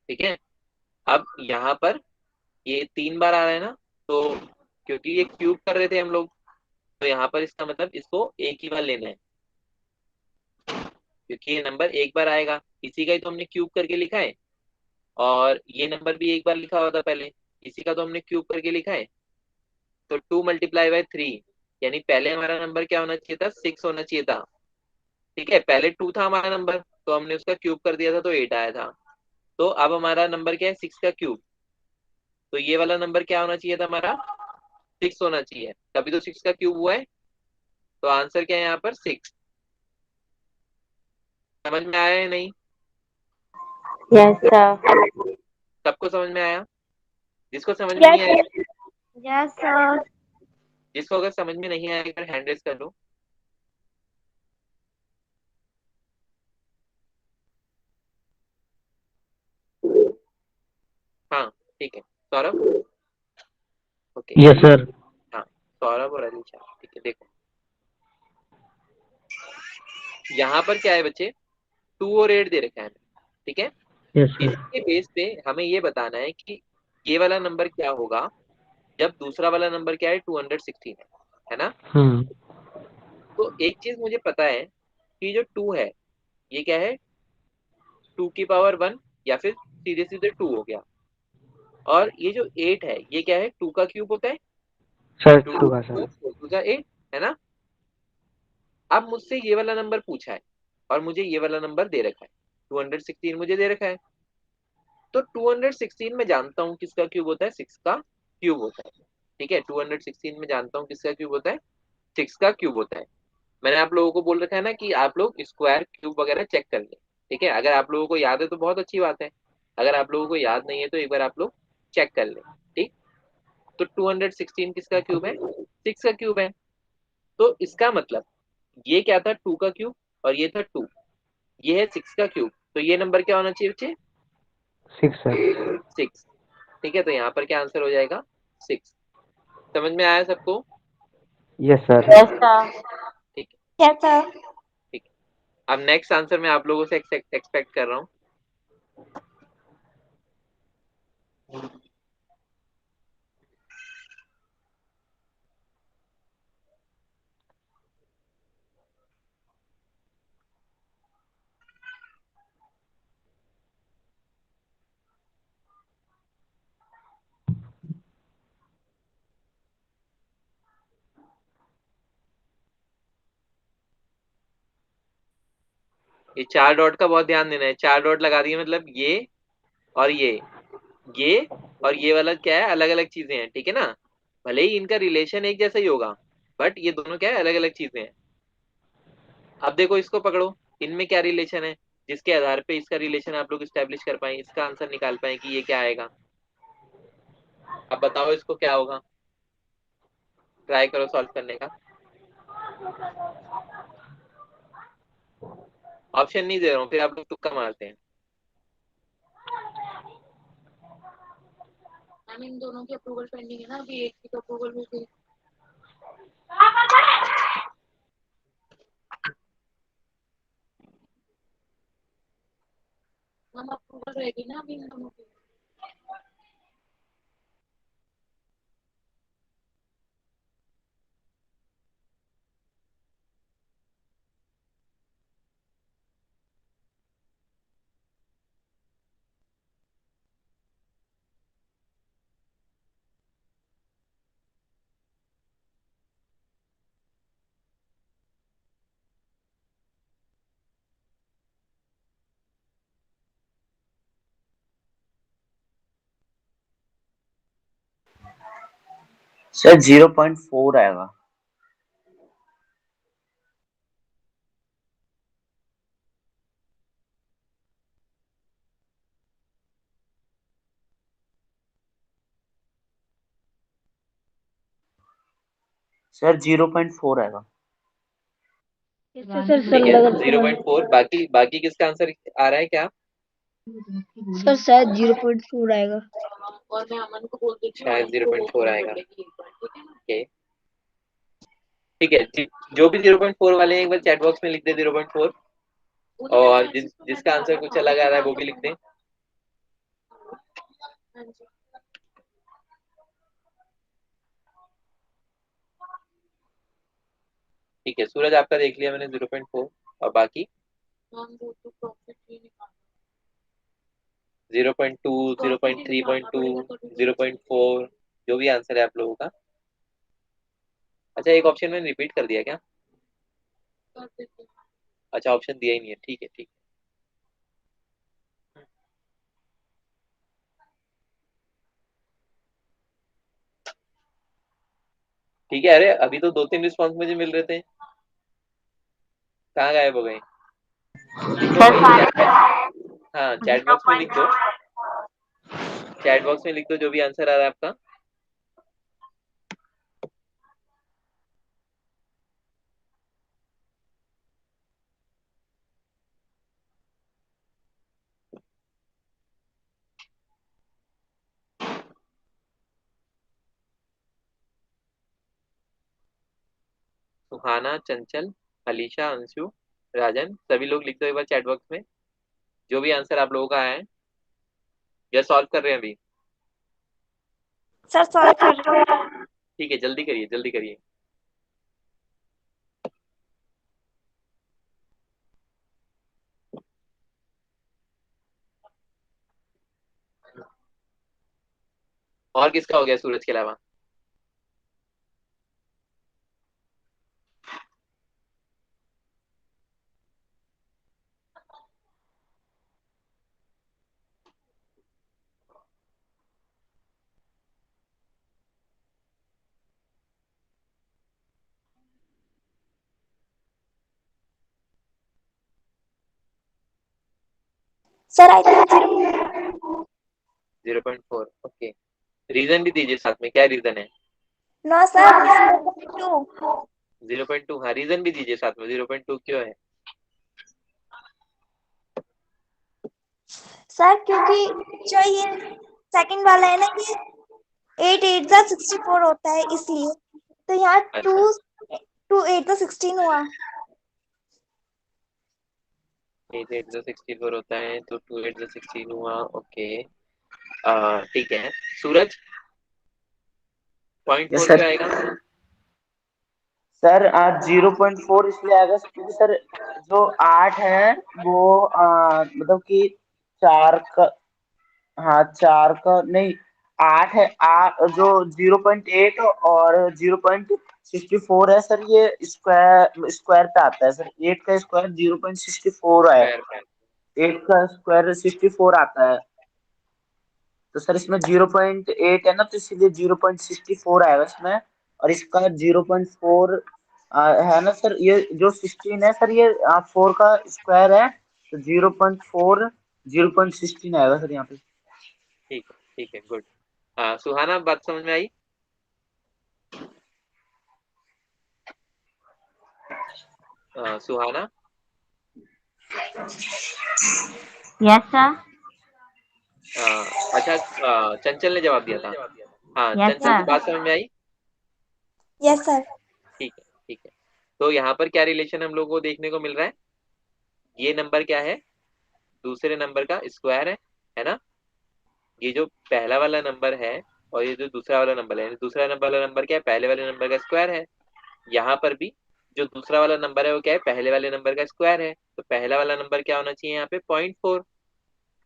ठीक है, अब यहाँ पर ये 3 बार आ रहा है ना, तो क्योंकि ये क्यूब कर रहे थे हम लोग, तो यहाँ पर इसका मतलब इसको एक ही बार लेना है, क्योंकि ये नंबर एक बार आएगा, इसी का ही तो हमने क्यूब करके लिखा है। और ये नंबर भी एक बार लिखा हुआ था पहले, इसी का तो हमने क्यूब करके लिखा है। तो 2 × 3, यानी पहले हमारा नंबर क्या होना चाहिए था, 6 होना चाहिए था। ठीक है, पहले 2 था हमारा नंबर, तो हमने उसका क्यूब कर दिया था तो 8 आया था। तो अब हमारा नंबर क्या है, 6 का क्यूब। तो ये वाला नंबर क्या होना चाहिए था हमारा, 6 होना चाहिए, तभी तो 6 का क्यूब हुआ है। तो आंसर क्या है यहाँ पर, 6। समझ में आया या नहीं? Yes sir. सबको समझ में आया? जिसको समझ में नहीं आया, यस सर। जिसको अगर समझ में नहीं आया अगर हैंड रेस कर लो। हाँ ठीक है, सौरभ। ओके। Yes sir. हाँ, सौरभ और अलीशा, ठीक है। देखो यहाँ पर क्या है बच्चे, 2 और 8 दे रखा है, ठीक है। Yes sir. इसके बेस पे हमें ये बताना है कि ये वाला नंबर क्या होगा जब दूसरा वाला नंबर क्या है 216 है ना। हाँ तो एक चीज मुझे पता है कि जो 2 है ये क्या है 2 की पावर 1 या फिर सीधे सीधे 2 हो गया। और ये जो 8 है ये क्या है 2 का क्यूब होता है। सर, 2 होगा सर। 2 का 8 है ना। अब मुझसे ये वाला नंबर पूछा है और मुझे ये वाला नंबर दे रखा है 216 मुझे दे रखा है। तो 216 में जानता हूँ किसका क्यूब होता है 6 का क्यूब होता है। ठीक है 216 में जानता हूँ किसका क्यूब होता है 6 का क्यूब होता है। मैंने आप लोगों को बोल रखा है ना कि आप लोग स्क्वायर क्यूब वगैरह चेक कर लें। ठीक है अगर आप लोगों को याद है तो बहुत अच्छी बात है। अगर आप लोगों को याद नहीं है तो एक बार आप लोग चेक कर लें। ठीक। तो 216 किसका क्यूब है 6 का क्यूब है। तो इसका मतलब ये क्या था 2 का क्यूब और ये था 2 ये है 6 का क्यूब। तो ये नंबर क्या होना चाहिए बच्चे 6 सर। 6। ठीक है तो यहाँ पर क्या आंसर हो जाएगा 6। समझ में आया सबको। Yes sir. Yes sir. ठीक है यस सर। ठीक है। अब नेक्स्ट आंसर मैं आप लोगों से एक्सपेक्ट कर रहा हूँ। ये 4 डॉट का बहुत ध्यान देना है। 4 डॉट लगा दिए मतलब और ये और ये वाला क्या है अलग अलग चीजें हैं। ठीक है ना। भले ही इनका रिलेशन एक जैसा ही होगा बट ये दोनों क्या है अलग अलग चीजें हैं। अब देखो इसको पकड़ो इनमें क्या रिलेशन है जिसके आधार पे इसका रिलेशन आप लोग स्टैब्लिश कर पाए इसका आंसर निकाल पाए कि ये क्या आएगा। अब बताओ इसको क्या होगा। ट्राई करो सॉल्व करने का। ऑप्शन नहीं दे रहा हूँ फिर आप लोग तुक्का मारते हैं। मैम इन दोनों की अप्रूवल पेंडिंग है ना अभी एक की तो अप्रूवल हो गई। मैम अप्रूवल रहेगी ना अभी इन दोनों की। सर 0.4 आएगा। सर 0.4 आएगा। सर ठीक है 0.4 बाकी बाकी किसका आंसर आ रहा है क्या। सर शायद 0.4 आएगा। और मैं अमन को बोल देती हूँ शायद अमन को वो 0.4 कर आएगा। लेगी एक बार ठीक है ना। ओके ठीक है जो भी 0.4 वाले हैं एक बार चैट बॉक्स में लिख दे 0.4 और जिसका आंसर कुछ अलग आ रहा है वो भी लिख दें। हाँ जी ठीक है सूरज आपका देख लिया मैंने 0.4 और बाकी मैम वो तो प्रॉफिट ही निकाल 0.2 0.3.2 0.4 जो भी आंसर है आप लोगों का। अच्छा एक ऑप्शन मैंने रिपीट कर दिया क्या। कर देते हैं। अच्छा ऑप्शन दिया ही नहीं है ठीक है ठीक। ठीक है अरे अभी तो 2-3 रिस्पॉन्स मुझे मिल रहे थे कहाँ गायब हो गए। लिखो सर भाई शायद चैट हाँ चैट जीरो बॉक्स में लिख पॉइंट दो। चैट बॉक्स में लिख दो जो भी आंसर आ रहा है आपका। सुहाना चंचल अलीशा अंशु राजन सभी लोग लिख दो एक बार चैट बॉक्स में। जो भी आंसर आप लोगों का आया है, या सॉल्व कर रहे हैं अभी? सर सॉल्व कर रहे हैं। ठीक है, जल्दी करिए जल्दी करिए। और किसका हो गया सूरज के अलावा? Sir I think 0.4। Okay, reason भी दीजिए साथ में, क्या रीजन है? No sir 2। 0.2, हाँ रीजन भी दीजिए साथ में, 0.2 क्यों है? सर क्योंकि जो ये सेकंड वाला है ना, ये 8 8 जा 64 होता है इसलिए, तो यहाँ 2 अच्छा, 2 8 जा 16 हुआ। 8 8 जो 64 होता है तो 2 8 जो 16 हुआ। ओके, ठीक है। सूरज, यस 0.4 सर। क्यों आएगा? सर आज 0.4 इसलिए आएगा क्योंकि सर जो 8 है वो मतलब कि 4 का, हाँ 4 का नहीं, 8 है। जो 0.8 और 0.64 है सर, ये स्क्वायर स्क्वायर पे आता है सर। 8 का स्क्वायर 0.64 है, स्क्वायर पे। 8 का स्क्वायर 64 आता है। तो सर इसमें 0.8 है ना, तो इसीलिए 0.64 आएगा इसमें। और इसका 0.4 है ना सर, ये जो 16 है सर, ये 4 का स्क्वायर है, तो 0.4 0.16 आएगा सर यहाँ पे। ठीक है, गुड। सुहाना, बात समझ में आई? सुहाना, यस सर। अच्छा, चंचल ने जवाब दिया था। हाँ यस चंचल, की सर। बात समझ में आई? Yes sir. ठीक है। तो यहाँ पर क्या रिलेशन हम लोगों को देखने को मिल रहा है? ये नंबर क्या है? दूसरे नंबर का स्क्वायर है ना? ये जो पहला वाला नंबर है और ये जो दूसरा वाला नंबर है, दूसरा नंबर वाला नंबर क्या है? पहले वाले नंबर का स्क्वायर है। यहाँ पर भी जो दूसरा वाला नंबर है वो क्या है? पहले वाले नंबर का स्क्वायर है। तो पहला वाला नंबर क्या होना चाहिए यहाँ पे? 0.4,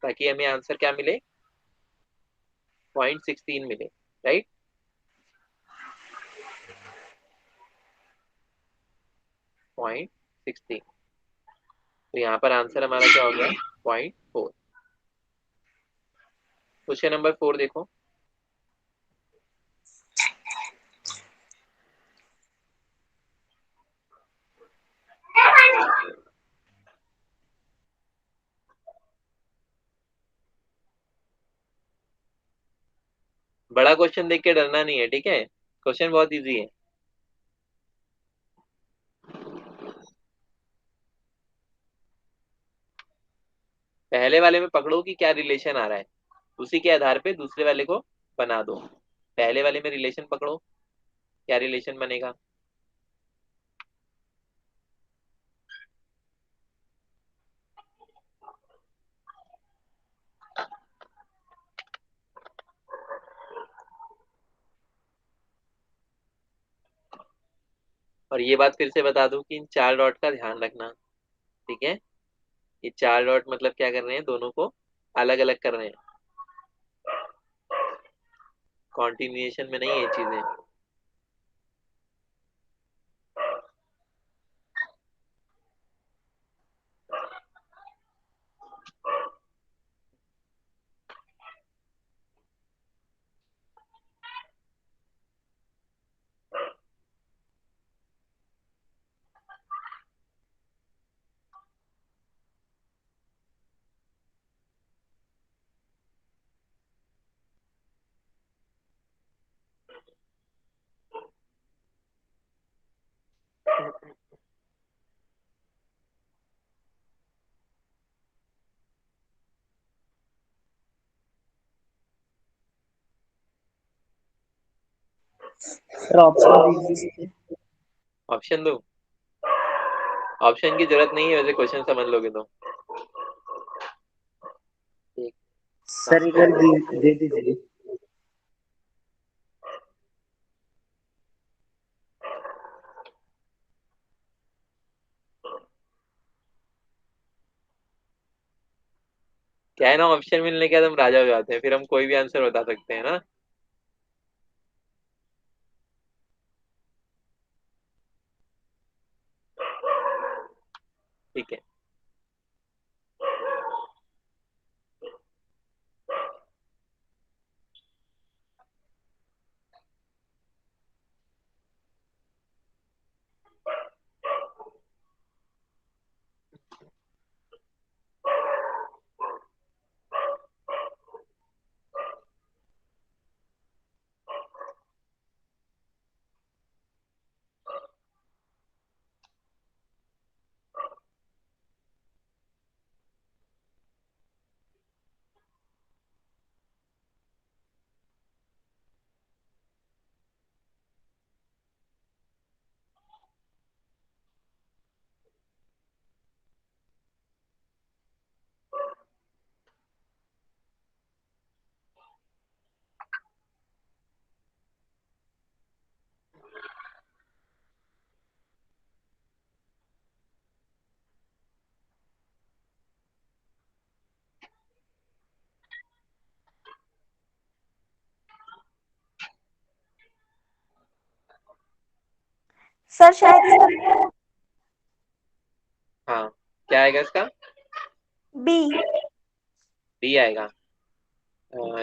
ताकि हमें आंसर क्या मिले? 0.16 मिले, राइट? पॉइंट 16। तो यहाँ पर आंसर हमारा क्या हो गया? 0.4। क्वेश्चन नंबर 4 देखो। बड़ा क्वेश्चन देख के डरना नहीं है, ठीक है? क्वेश्चन बहुत इजी है। पहले वाले में पकड़ो कि क्या रिलेशन आ रहा है, उसी के आधार पे दूसरे वाले को बना दो। पहले वाले में रिलेशन पकड़ो, क्या रिलेशन बनेगा? और ये बात फिर से बता दूं कि इन 4 डॉट का ध्यान रखना, ठीक है? ये 4 डॉट मतलब क्या कर रहे हैं? दोनों को अलग अलग कर रहे हैं, कॉन्टिन्यूएशन में नहीं है ये चीजें। सर ऑप्शन दीजिए। ऑप्शन दो? ऑप्शन की जरूरत नहीं है वैसे, क्वेश्चन समझ लोगे तो। सर एक बार दे दीजिए। क्या है ना, ऑप्शन मिलने के बाद हम राजा हो जाते हैं, फिर हम कोई भी आंसर बता सकते हैं ना। ठीक है, सर शायद इसका हाँ क्या आएगा इसका? बी। डी आएगा।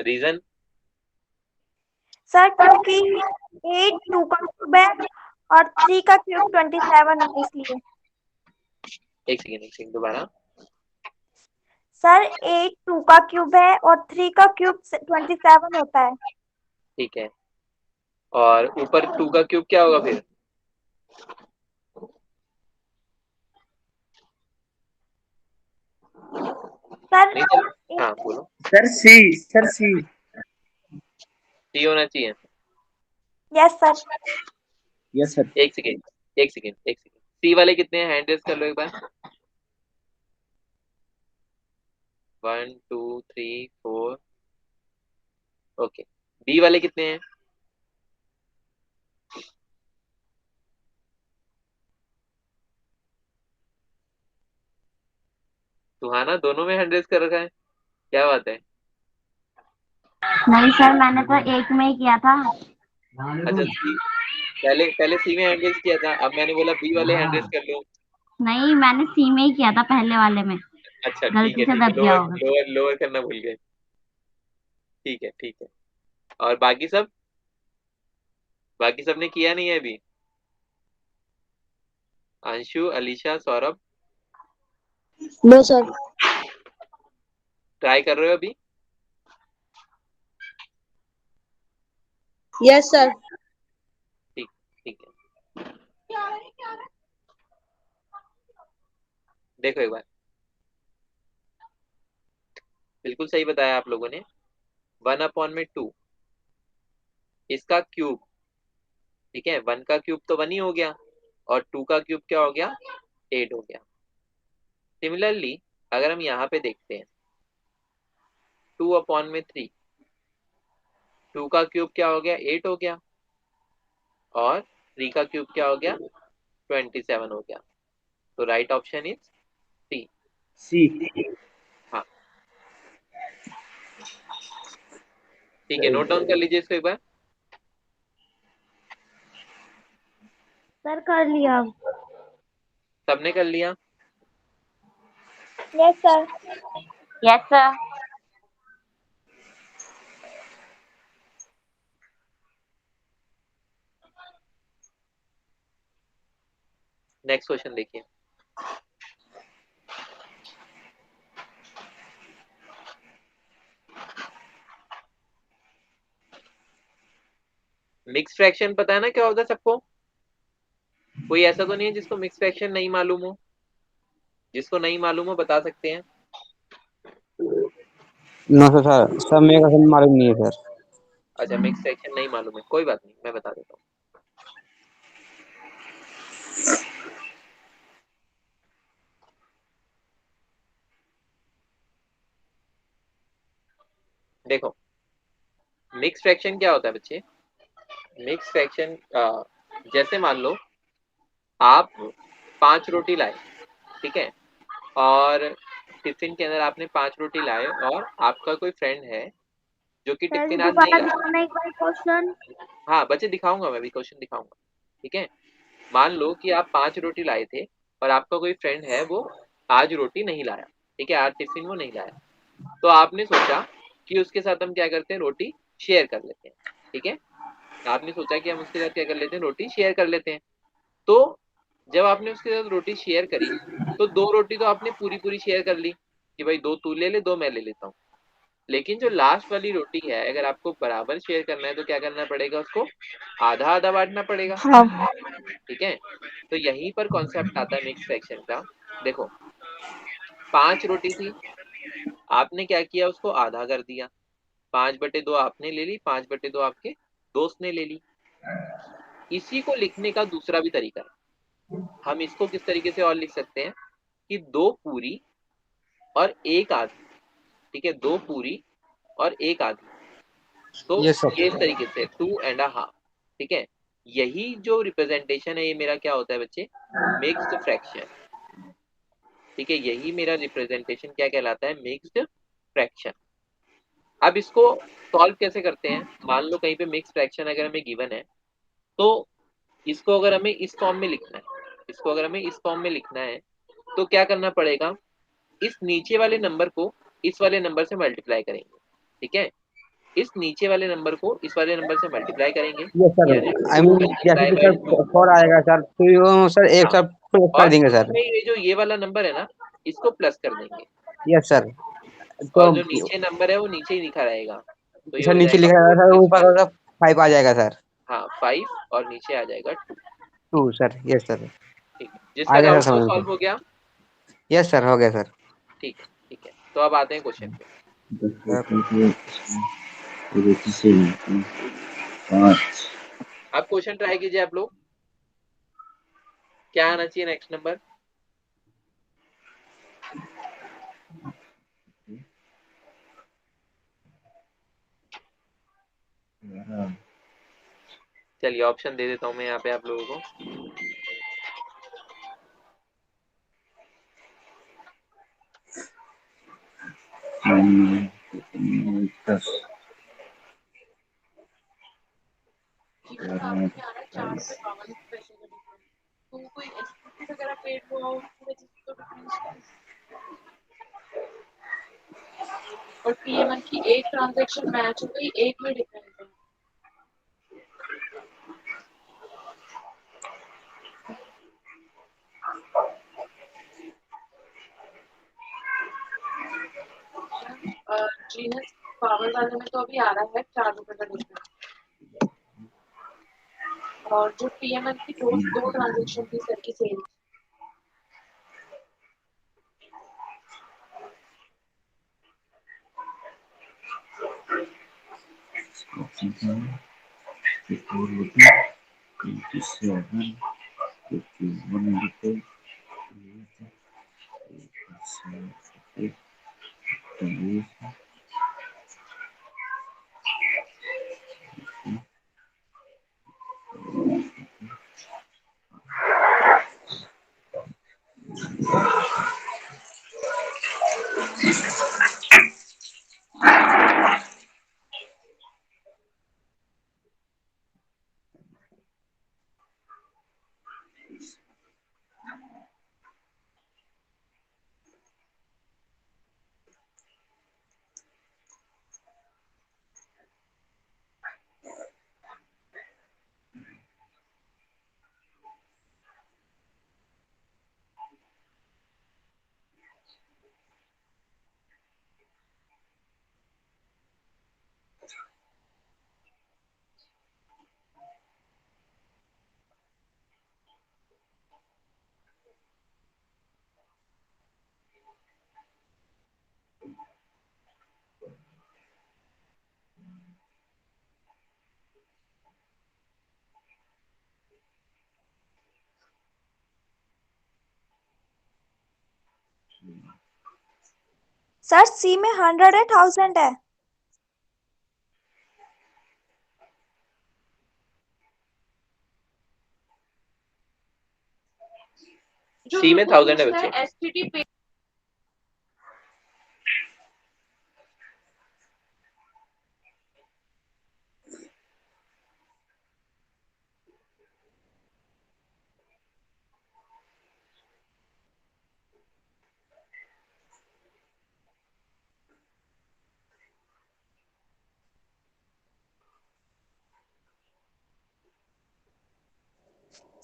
रीजन? सर क्योंकि 8 2 का क्यूब है और 3 का क्यूब 27 है इसलिए। एक सेकेंड दोबारा। सर 8 2 का क्यूब है और 3 का क्यूब 27 होता है। ठीक है, और ऊपर 2 का क्यूब क्या होगा फिर? सर नहीं सर, हाँ बोलो। सर सी। सी होना चाहिए। Yes sir. Yes sir. एक सेकेंड सी वाले कितने हैं, हैंड रेस कर लो एक बार। 1 2 3 4। ओके, बी वाले कितने हैं? सुहाना दोनों में हैंड रेस कर रखा है, क्या बात है? नहीं सर, मैंने तो एक में ही किया था। अच्छा सी, पहले पहले सी में हैंड रेस किया था, अब मैंने बोला बी वाले हैंड रेस कर लो। नहीं, मैंने सी में ही किया था, पहले वाले में। अच्छा गलती से ठीक है, दब गया लोअर होगा। लोअर लोअर करना भूल गए। ठीक है, और बाकी सब ने किया नहीं है अभी? Anshu, Alisha, Saurabh, no sir. Try कर रहे हो अभी? Yes sir. ठीक ठीक है, देखो एक बार, बिल्कुल सही बताया आप लोगों ने। 1/2 इसका क्यूब, ठीक है, 1 का क्यूब तो 1 ही हो गया, और 2 का क्यूब क्या हो गया? 8 हो गया। सिमिलरली अगर हम यहाँ पे देखते हैं, 2/3, 2 का क्यूब क्या हो गया? 8 हो गया, और 3 का क्यूब क्या हो गया? 27 हो गया। तो राइट ऑप्शन इज सी। सी। हाँ ठीक है, नोट डाउन कर लीजिए इसको एक बार। सर कर लिया। सबने कर लिया? Yes sir. Yes sir. Next question देखिए। मिक्स फ्रैक्शन पता है ना क्या होता है सबको? कोई ऐसा तो नहीं है जिसको मिक्स फ्रैक्शन नहीं मालूम हो? जिसको नहीं मालूम हो बता सकते हैं। नो सर, सब मेरे को सब मालूम नहीं है सर। अच्छा, मिक्स फ्रैक्शन नहीं मालूम है, कोई बात नहीं, मैं बता देता हूँ। देखो मिक्स फ्रैक्शन क्या होता है बच्चे, मिक्स फ्रैक्शन जैसे मान लो आप 5 रोटी लाए, ठीक है, और टिफिन के अंदर आपने 5 रोटी लाए और आपका कोई फ्रेंड है जो कि सर जी टिफिन आज नहीं दोबारा लाया। दिखाना एक बार क्वेश्चन। हाँ बच्चे दिखाऊंगा, मैं भी क्वेश्चन दिखाऊंगा, ठीक है। मान लो कि आप 5 रोटी लाए थे और आपका कोई फ्रेंड है वो आज रोटी नहीं लाया, ठीक है, आज टिफिन वो नहीं लाया, तो आपने सोचा कि उसके साथ हम क्या करते हैं, रोटी शेयर कर लेते हैं, ठीक है। आपने सोचा कि हम उसके साथ क्या कर लेते हैं, रोटी शेयर कर लेते हैं। तो जब आपने उसके साथ रोटी शेयर करी तो 2 रोटी तो आपने पूरी पूरी शेयर कर ली कि भाई 2 तू ले ले 2 मैं ले लेता हूँ, लेकिन जो लास्ट वाली रोटी है अगर आपको बराबर शेयर करना है तो क्या करना पड़ेगा, उसको आधा आधा बांटना पड़ेगा, हाँ ठीक है। तो यहीं पर कॉन्सेप्ट आता है मिक्स फ्रैक्शन का। देखो 5 रोटी थी, आपने क्या किया, उसको आधा कर दिया, 5/2 आपने ले ली, 5/2 आपके दोस्त ने ले ली। इसी को लिखने का दूसरा भी तरीका है, हम इसको किस तरीके से और लिख सकते हैं कि 2 पूरी और 1 आधी, ठीक है, 2 पूरी और 1 आधी, तो यस सर। ये इस तरीके से 2.5, ठीक है। यही जो रिप्रेजेंटेशन है ये मेरा क्या होता है बच्चे, मिक्स्ड फ्रैक्शन, ठीक है, यही मेरा रिप्रेजेंटेशन क्या कहलाता है, मिक्स्ड फ्रैक्शन। अब इसको सॉल्व कैसे करते हैं, मान लो कहीं पे मिक्स फ्रैक्शन अगर हमें गिवन है तो इसको अगर हमें इस फॉर्म में लिखना है, इसको अगर हमें इस फॉर्म में लिखना है तो क्या करना पड़ेगा, इस नीचे वाले नंबर को इस वाले नंबर से मल्टीप्लाई करेंगे, ठीक है, इस नीचे वाले नंबर को इस वाले नंबर से मल्टीप्लाई करेंगे, यस सर, यानी आई 2 मीन जैसे मल्टीप्लाई कि बाई सर 2। 4 आएगा सर तो ये सर एक हाँ, सर प्लस कर और देंगे सर। इसमें ये जो ये वाला नंबर है ना इसको प्लस कर देंगे, यस सर, और तो जो नीचे नंबर है वो नीचे ही लिखा रहेगा, तो ये सर हो नीचे जाएगा लिखा 4 रहेगा सर, प्लस ऊपर 5। होगा 5 आ जाएगा सर। हाँ 5 और नीचे आ जाएगा 2, 2 सर, यस सर, ठीक है, आ जिसका गया डाउट सर वो समझ में। सॉल्व हो गया, यस सर, हो गया सर। ठीक है, ठीक है, तो अब आते हैं क्वेश्चन पे। अब क्वेश्चन ट्राई कीजिए आप लोग, क्या आना चाहिए नेक्स्ट नंबर। चलिए ऑप्शन दे देता हूँ मैं यहाँ पे आप लोगों को। इवन आपको क्या आ रहा है, 4 रुपए 52 पैसे का डिफरेंस, तो कोई एसपीटी वगैरह पेड हुआ हो उसकी वजह से तो डिफरेंस। और पीएमएल की एक ट्रांजैक्शन मैच हो गई, एक में डिफरेंस है। जीनस पावर वाले में तो अभी आ रहा है 4 रुपए का डिफरेंस, और जो पीएमएल की दो ट्रांजैक्शन थी सर की सेम। सर सी में 100 है 1000 है। जो सी में मेरे को 1000 है पूछता बच्चे। एसटीडी पे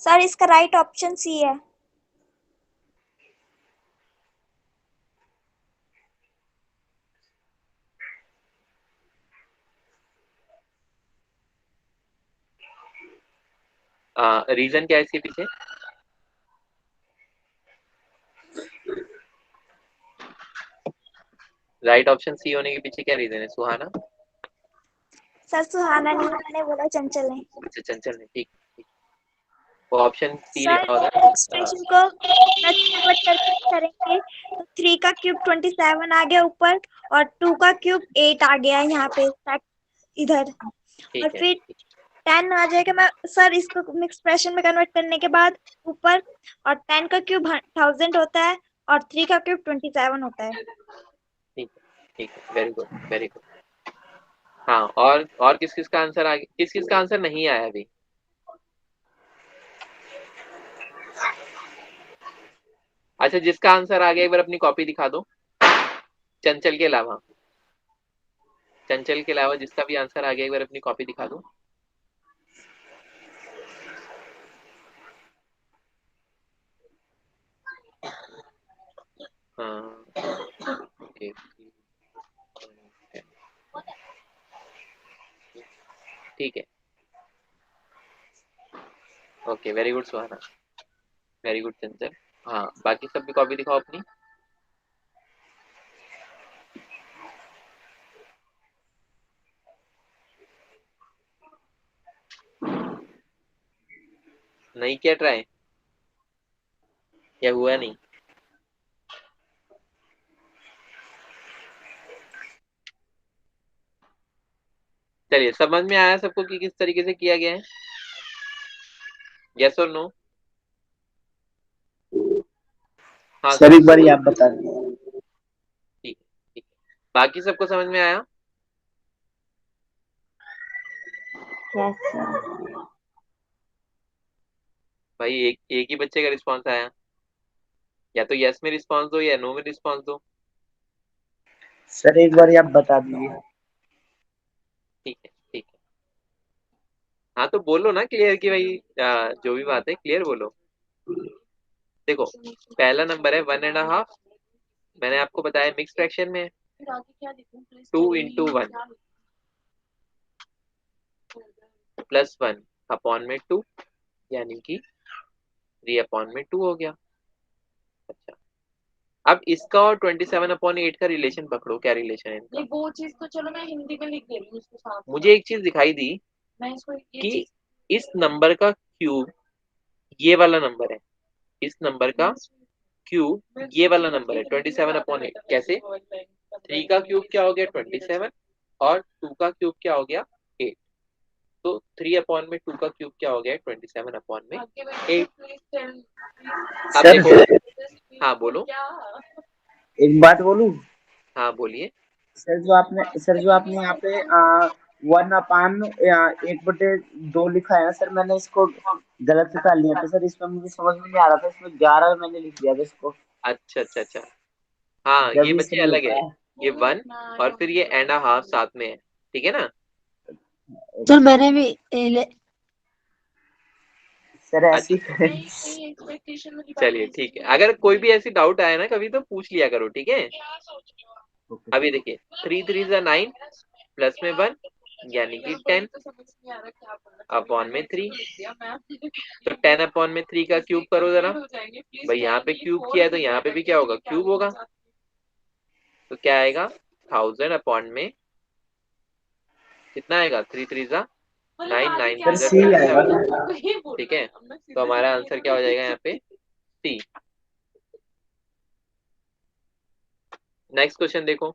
सर इसका राइट ऑप्शन सी है। रीजन क्या है इसके पीछे? राइट ऑप्शन सी होने के पीछे क्या रीजन है सुहाना? सर सुहाना नहीं, मैंने बोला चंचल नहीं। अच्छा चंचल ने, ठीक ठीक। वो ऑप्शन सी सर लिखा होता है। एक्सप्रेशन को कन्वर्ट करके करेंगे तो 3 का क्यूब 27 आ गया ऊपर, और 2 का क्यूब 8 आ गया यहाँ पे इधर, और ठीक है। फिर 10 आ जाएगा। मैं सर इसको एक्सप्रेशन में कन्वर्ट करने के बाद ऊपर, और 10 का क्यूब 1000 होता है, और 3 का क्यूब 27 होता है। ठीक है, ठीक है, वेरी गुड वेरी गुड। हाँ, और किस किस का आंसर आ गया, किस किस का आंसर नहीं आया अभी? अच्छा, जिसका आंसर आ गया एक बार अपनी कॉपी दिखा दो, चंचल के अलावा। चंचल के अलावा जिसका भी आंसर आ गया एक बार अपनी कॉपी दिखा दो। हाँ, okay, ठीक है, ओके, वेरी गुड सुहाना, वेरी गुड चंचल। हाँ, बाकी सब भी कॉपी दिखाओ अपनी। नहीं किया ट्राई, या हुआ नहीं? चलिए, समझ में आया सबको कि किस तरीके से किया गया है? यस और नो? हाँ सर सर, एक बार आप बता दीजिए। ठीक है, ठीक है। बाकी सबको समझ में आया? Yes sir. भाई एक ही बच्चे का रिस्पॉन्स आया, या तो यस में रिस्पॉन्स दो या नो में रिस्पॉन्स दो। सर एक बार आप बता दीजिए। ठीक है, ठीक है। हाँ तो बोलो ना क्लियर कि भाई जो भी बात है क्लियर बोलो। देखो, पहला नंबर है 1.5, मैंने आपको बताया मिक्स फ्रैक्शन में है, फिर आगे क्या लिखूं? प्लीज 2 into 1 प्लस 1 अपॉन में 2, यानी कि 3 अपॉन में 2 हो गया। अच्छा, अब इसका और 27/8 का रिलेशन पकड़ो, क्या रिलेशन है इनका? ये वो चीज तो चलो मैं हिंदी में लिख दे रही हूँ उसके साथ। मुझे एक चीज दिखाई दी मैं इसको ये कि चीज इस नंबर का क्यूब ये वाला नंबर है, इस नंबर का क्यूब ये वाला नंबर है 27/8। कैसे? 3 का क्यूब क्या हो गया 27, और 2 का क्यूब क्या हो गया 8। तो 3/2 का क्यूब क्या हो गया 27/8। अब सर देखो, हाँ बोलो, एक बात बोलूं? हाँ बोलिए। सर जो आपने यहाँ पे 1/1/2 लिखा है ना सर, मैंने इसको गलत निकाल लिया था सर। इसमें मुझे समझ में नहीं आ रहा था, इसमें 11 मैंने लिख दिया था इसको, अच्छा अच्छा अच्छा, हाँ ये जब ये बच्चे सही अलग होता है, है। ये 1 और फिर ये एंड हाफ साथ में है, ठीक है ना? सर मैंने भी सर ऐसे अच्छा, ही करें। एक्सपेक्टेशन चलिए ठीक है, अगर कोई भी ऐसी डाउट आए ना कभी तो पूछ लिया करो, ठीक है? ओके अभी सर। देखिए 3 3 9 प्लस में 1 यानी कि 10 अपॉन में 3, तो 10 अपॉन में 3 का क्यूब करो जरा। भाई यहाँ पे क्यूब किया है तो यहाँ पे भी क्या होगा, क्यूब होगा। तो क्या आएगा 1000 अपॉन में कितना आएगा, 3 3 9 9 सर 3 सी आएगा। 27, ठीक है? तो हमारा आंसर क्या हो जाएगा यहाँ पे, सी। नेक्स्ट क्वेश्चन देखो।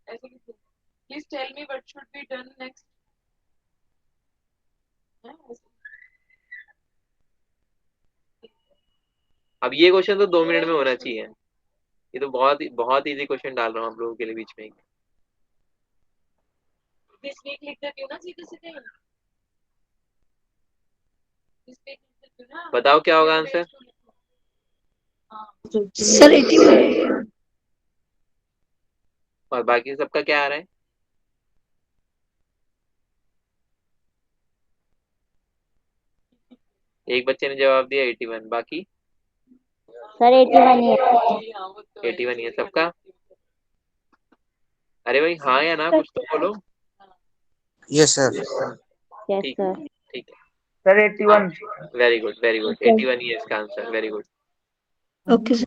Please tell me what should be done next. अब ये क्वेश्चन तो 2 मिनट में होना चाहिए। ये तो बहुत इजी क्वेश्चन डाल रहा हूँ आप लोगों के लिए बीच में। दिस वीक लिख देती हूँ ना सीधे सीधे। दिस वीक लिख देती हूँ ना। बताओ क्या होगा आंसर। सर 81। और बाकी सबका क्या आ रहा है। एक बच्चे ने जवाब दिया 81, बाकी सर 81 ही है। 81 ही है सबका। अरे भाई हाँ या ना कुछ तो बोलो। Yes sir. यस ठीक सर। ठीक है। सर 81। वेरी गुड 81 ही है इसका answer. Very good. Okay sir.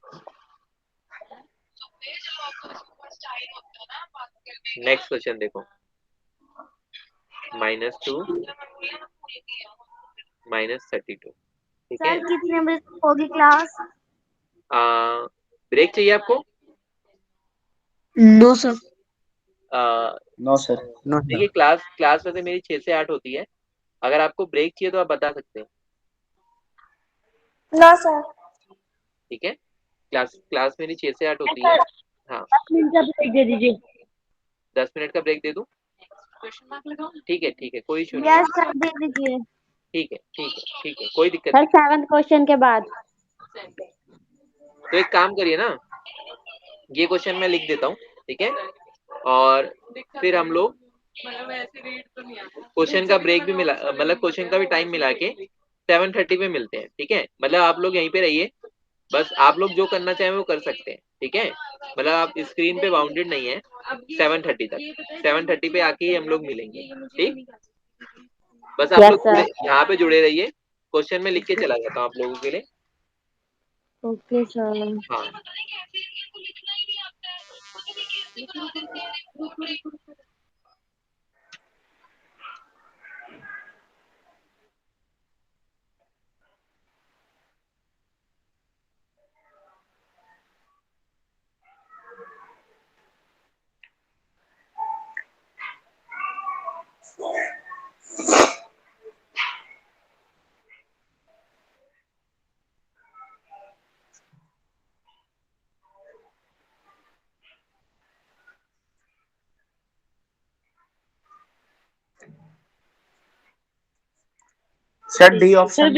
Next question देखो। -2 -32। ठीक है। सर कितने बजे तक होगी क्लास? ब्रेक चाहिए आपको। No sir. No sir. No देखिए क्लास वैसे मेरी 6 से 8 होती है। अगर आपको ब्रेक चाहिए तो आप बता सकते हैं। No sir. ठीक है। क्लास मेरी 6 से 8 होती है। हाँ 10 मिनट का ब्रेक दे दीजिए। 10 मिनट का ब्रेक दे दूं। ठीक है कोई इशू नहीं है। यस सर दे दीजिए। ठीक है कोई दिक्कत सर नहीं। 7th क्वेश्चन के बाद। तो एक काम करिए ना, ये क्वेश्चन मैं लिख देता हूँ। ठीक है। और फिर हम लोग क्वेश्चन का ब्रेक भी मिला, मतलब क्वेश्चन का भी टाइम मिला के 7:30 पे मिलते हैं। ठीक है। मतलब आप लोग यहीं पे रहिए, बस आप लोग जो करना चाहें वो कर सकते हैं। ठीक है। मतलब आप स्क्रीन पे बाउंडेड नहीं है। 7:30 तक 7:30 पे आके ही हम लोग मिलेंगे। ठीक। बस आप यस लोग सर। यहाँ पे जुड़े रहिए। क्वेश्चन में लिख के चला जाता हूँ आप लोगों के लिए। Okay sir. हाँ सर डी ऑप्शन।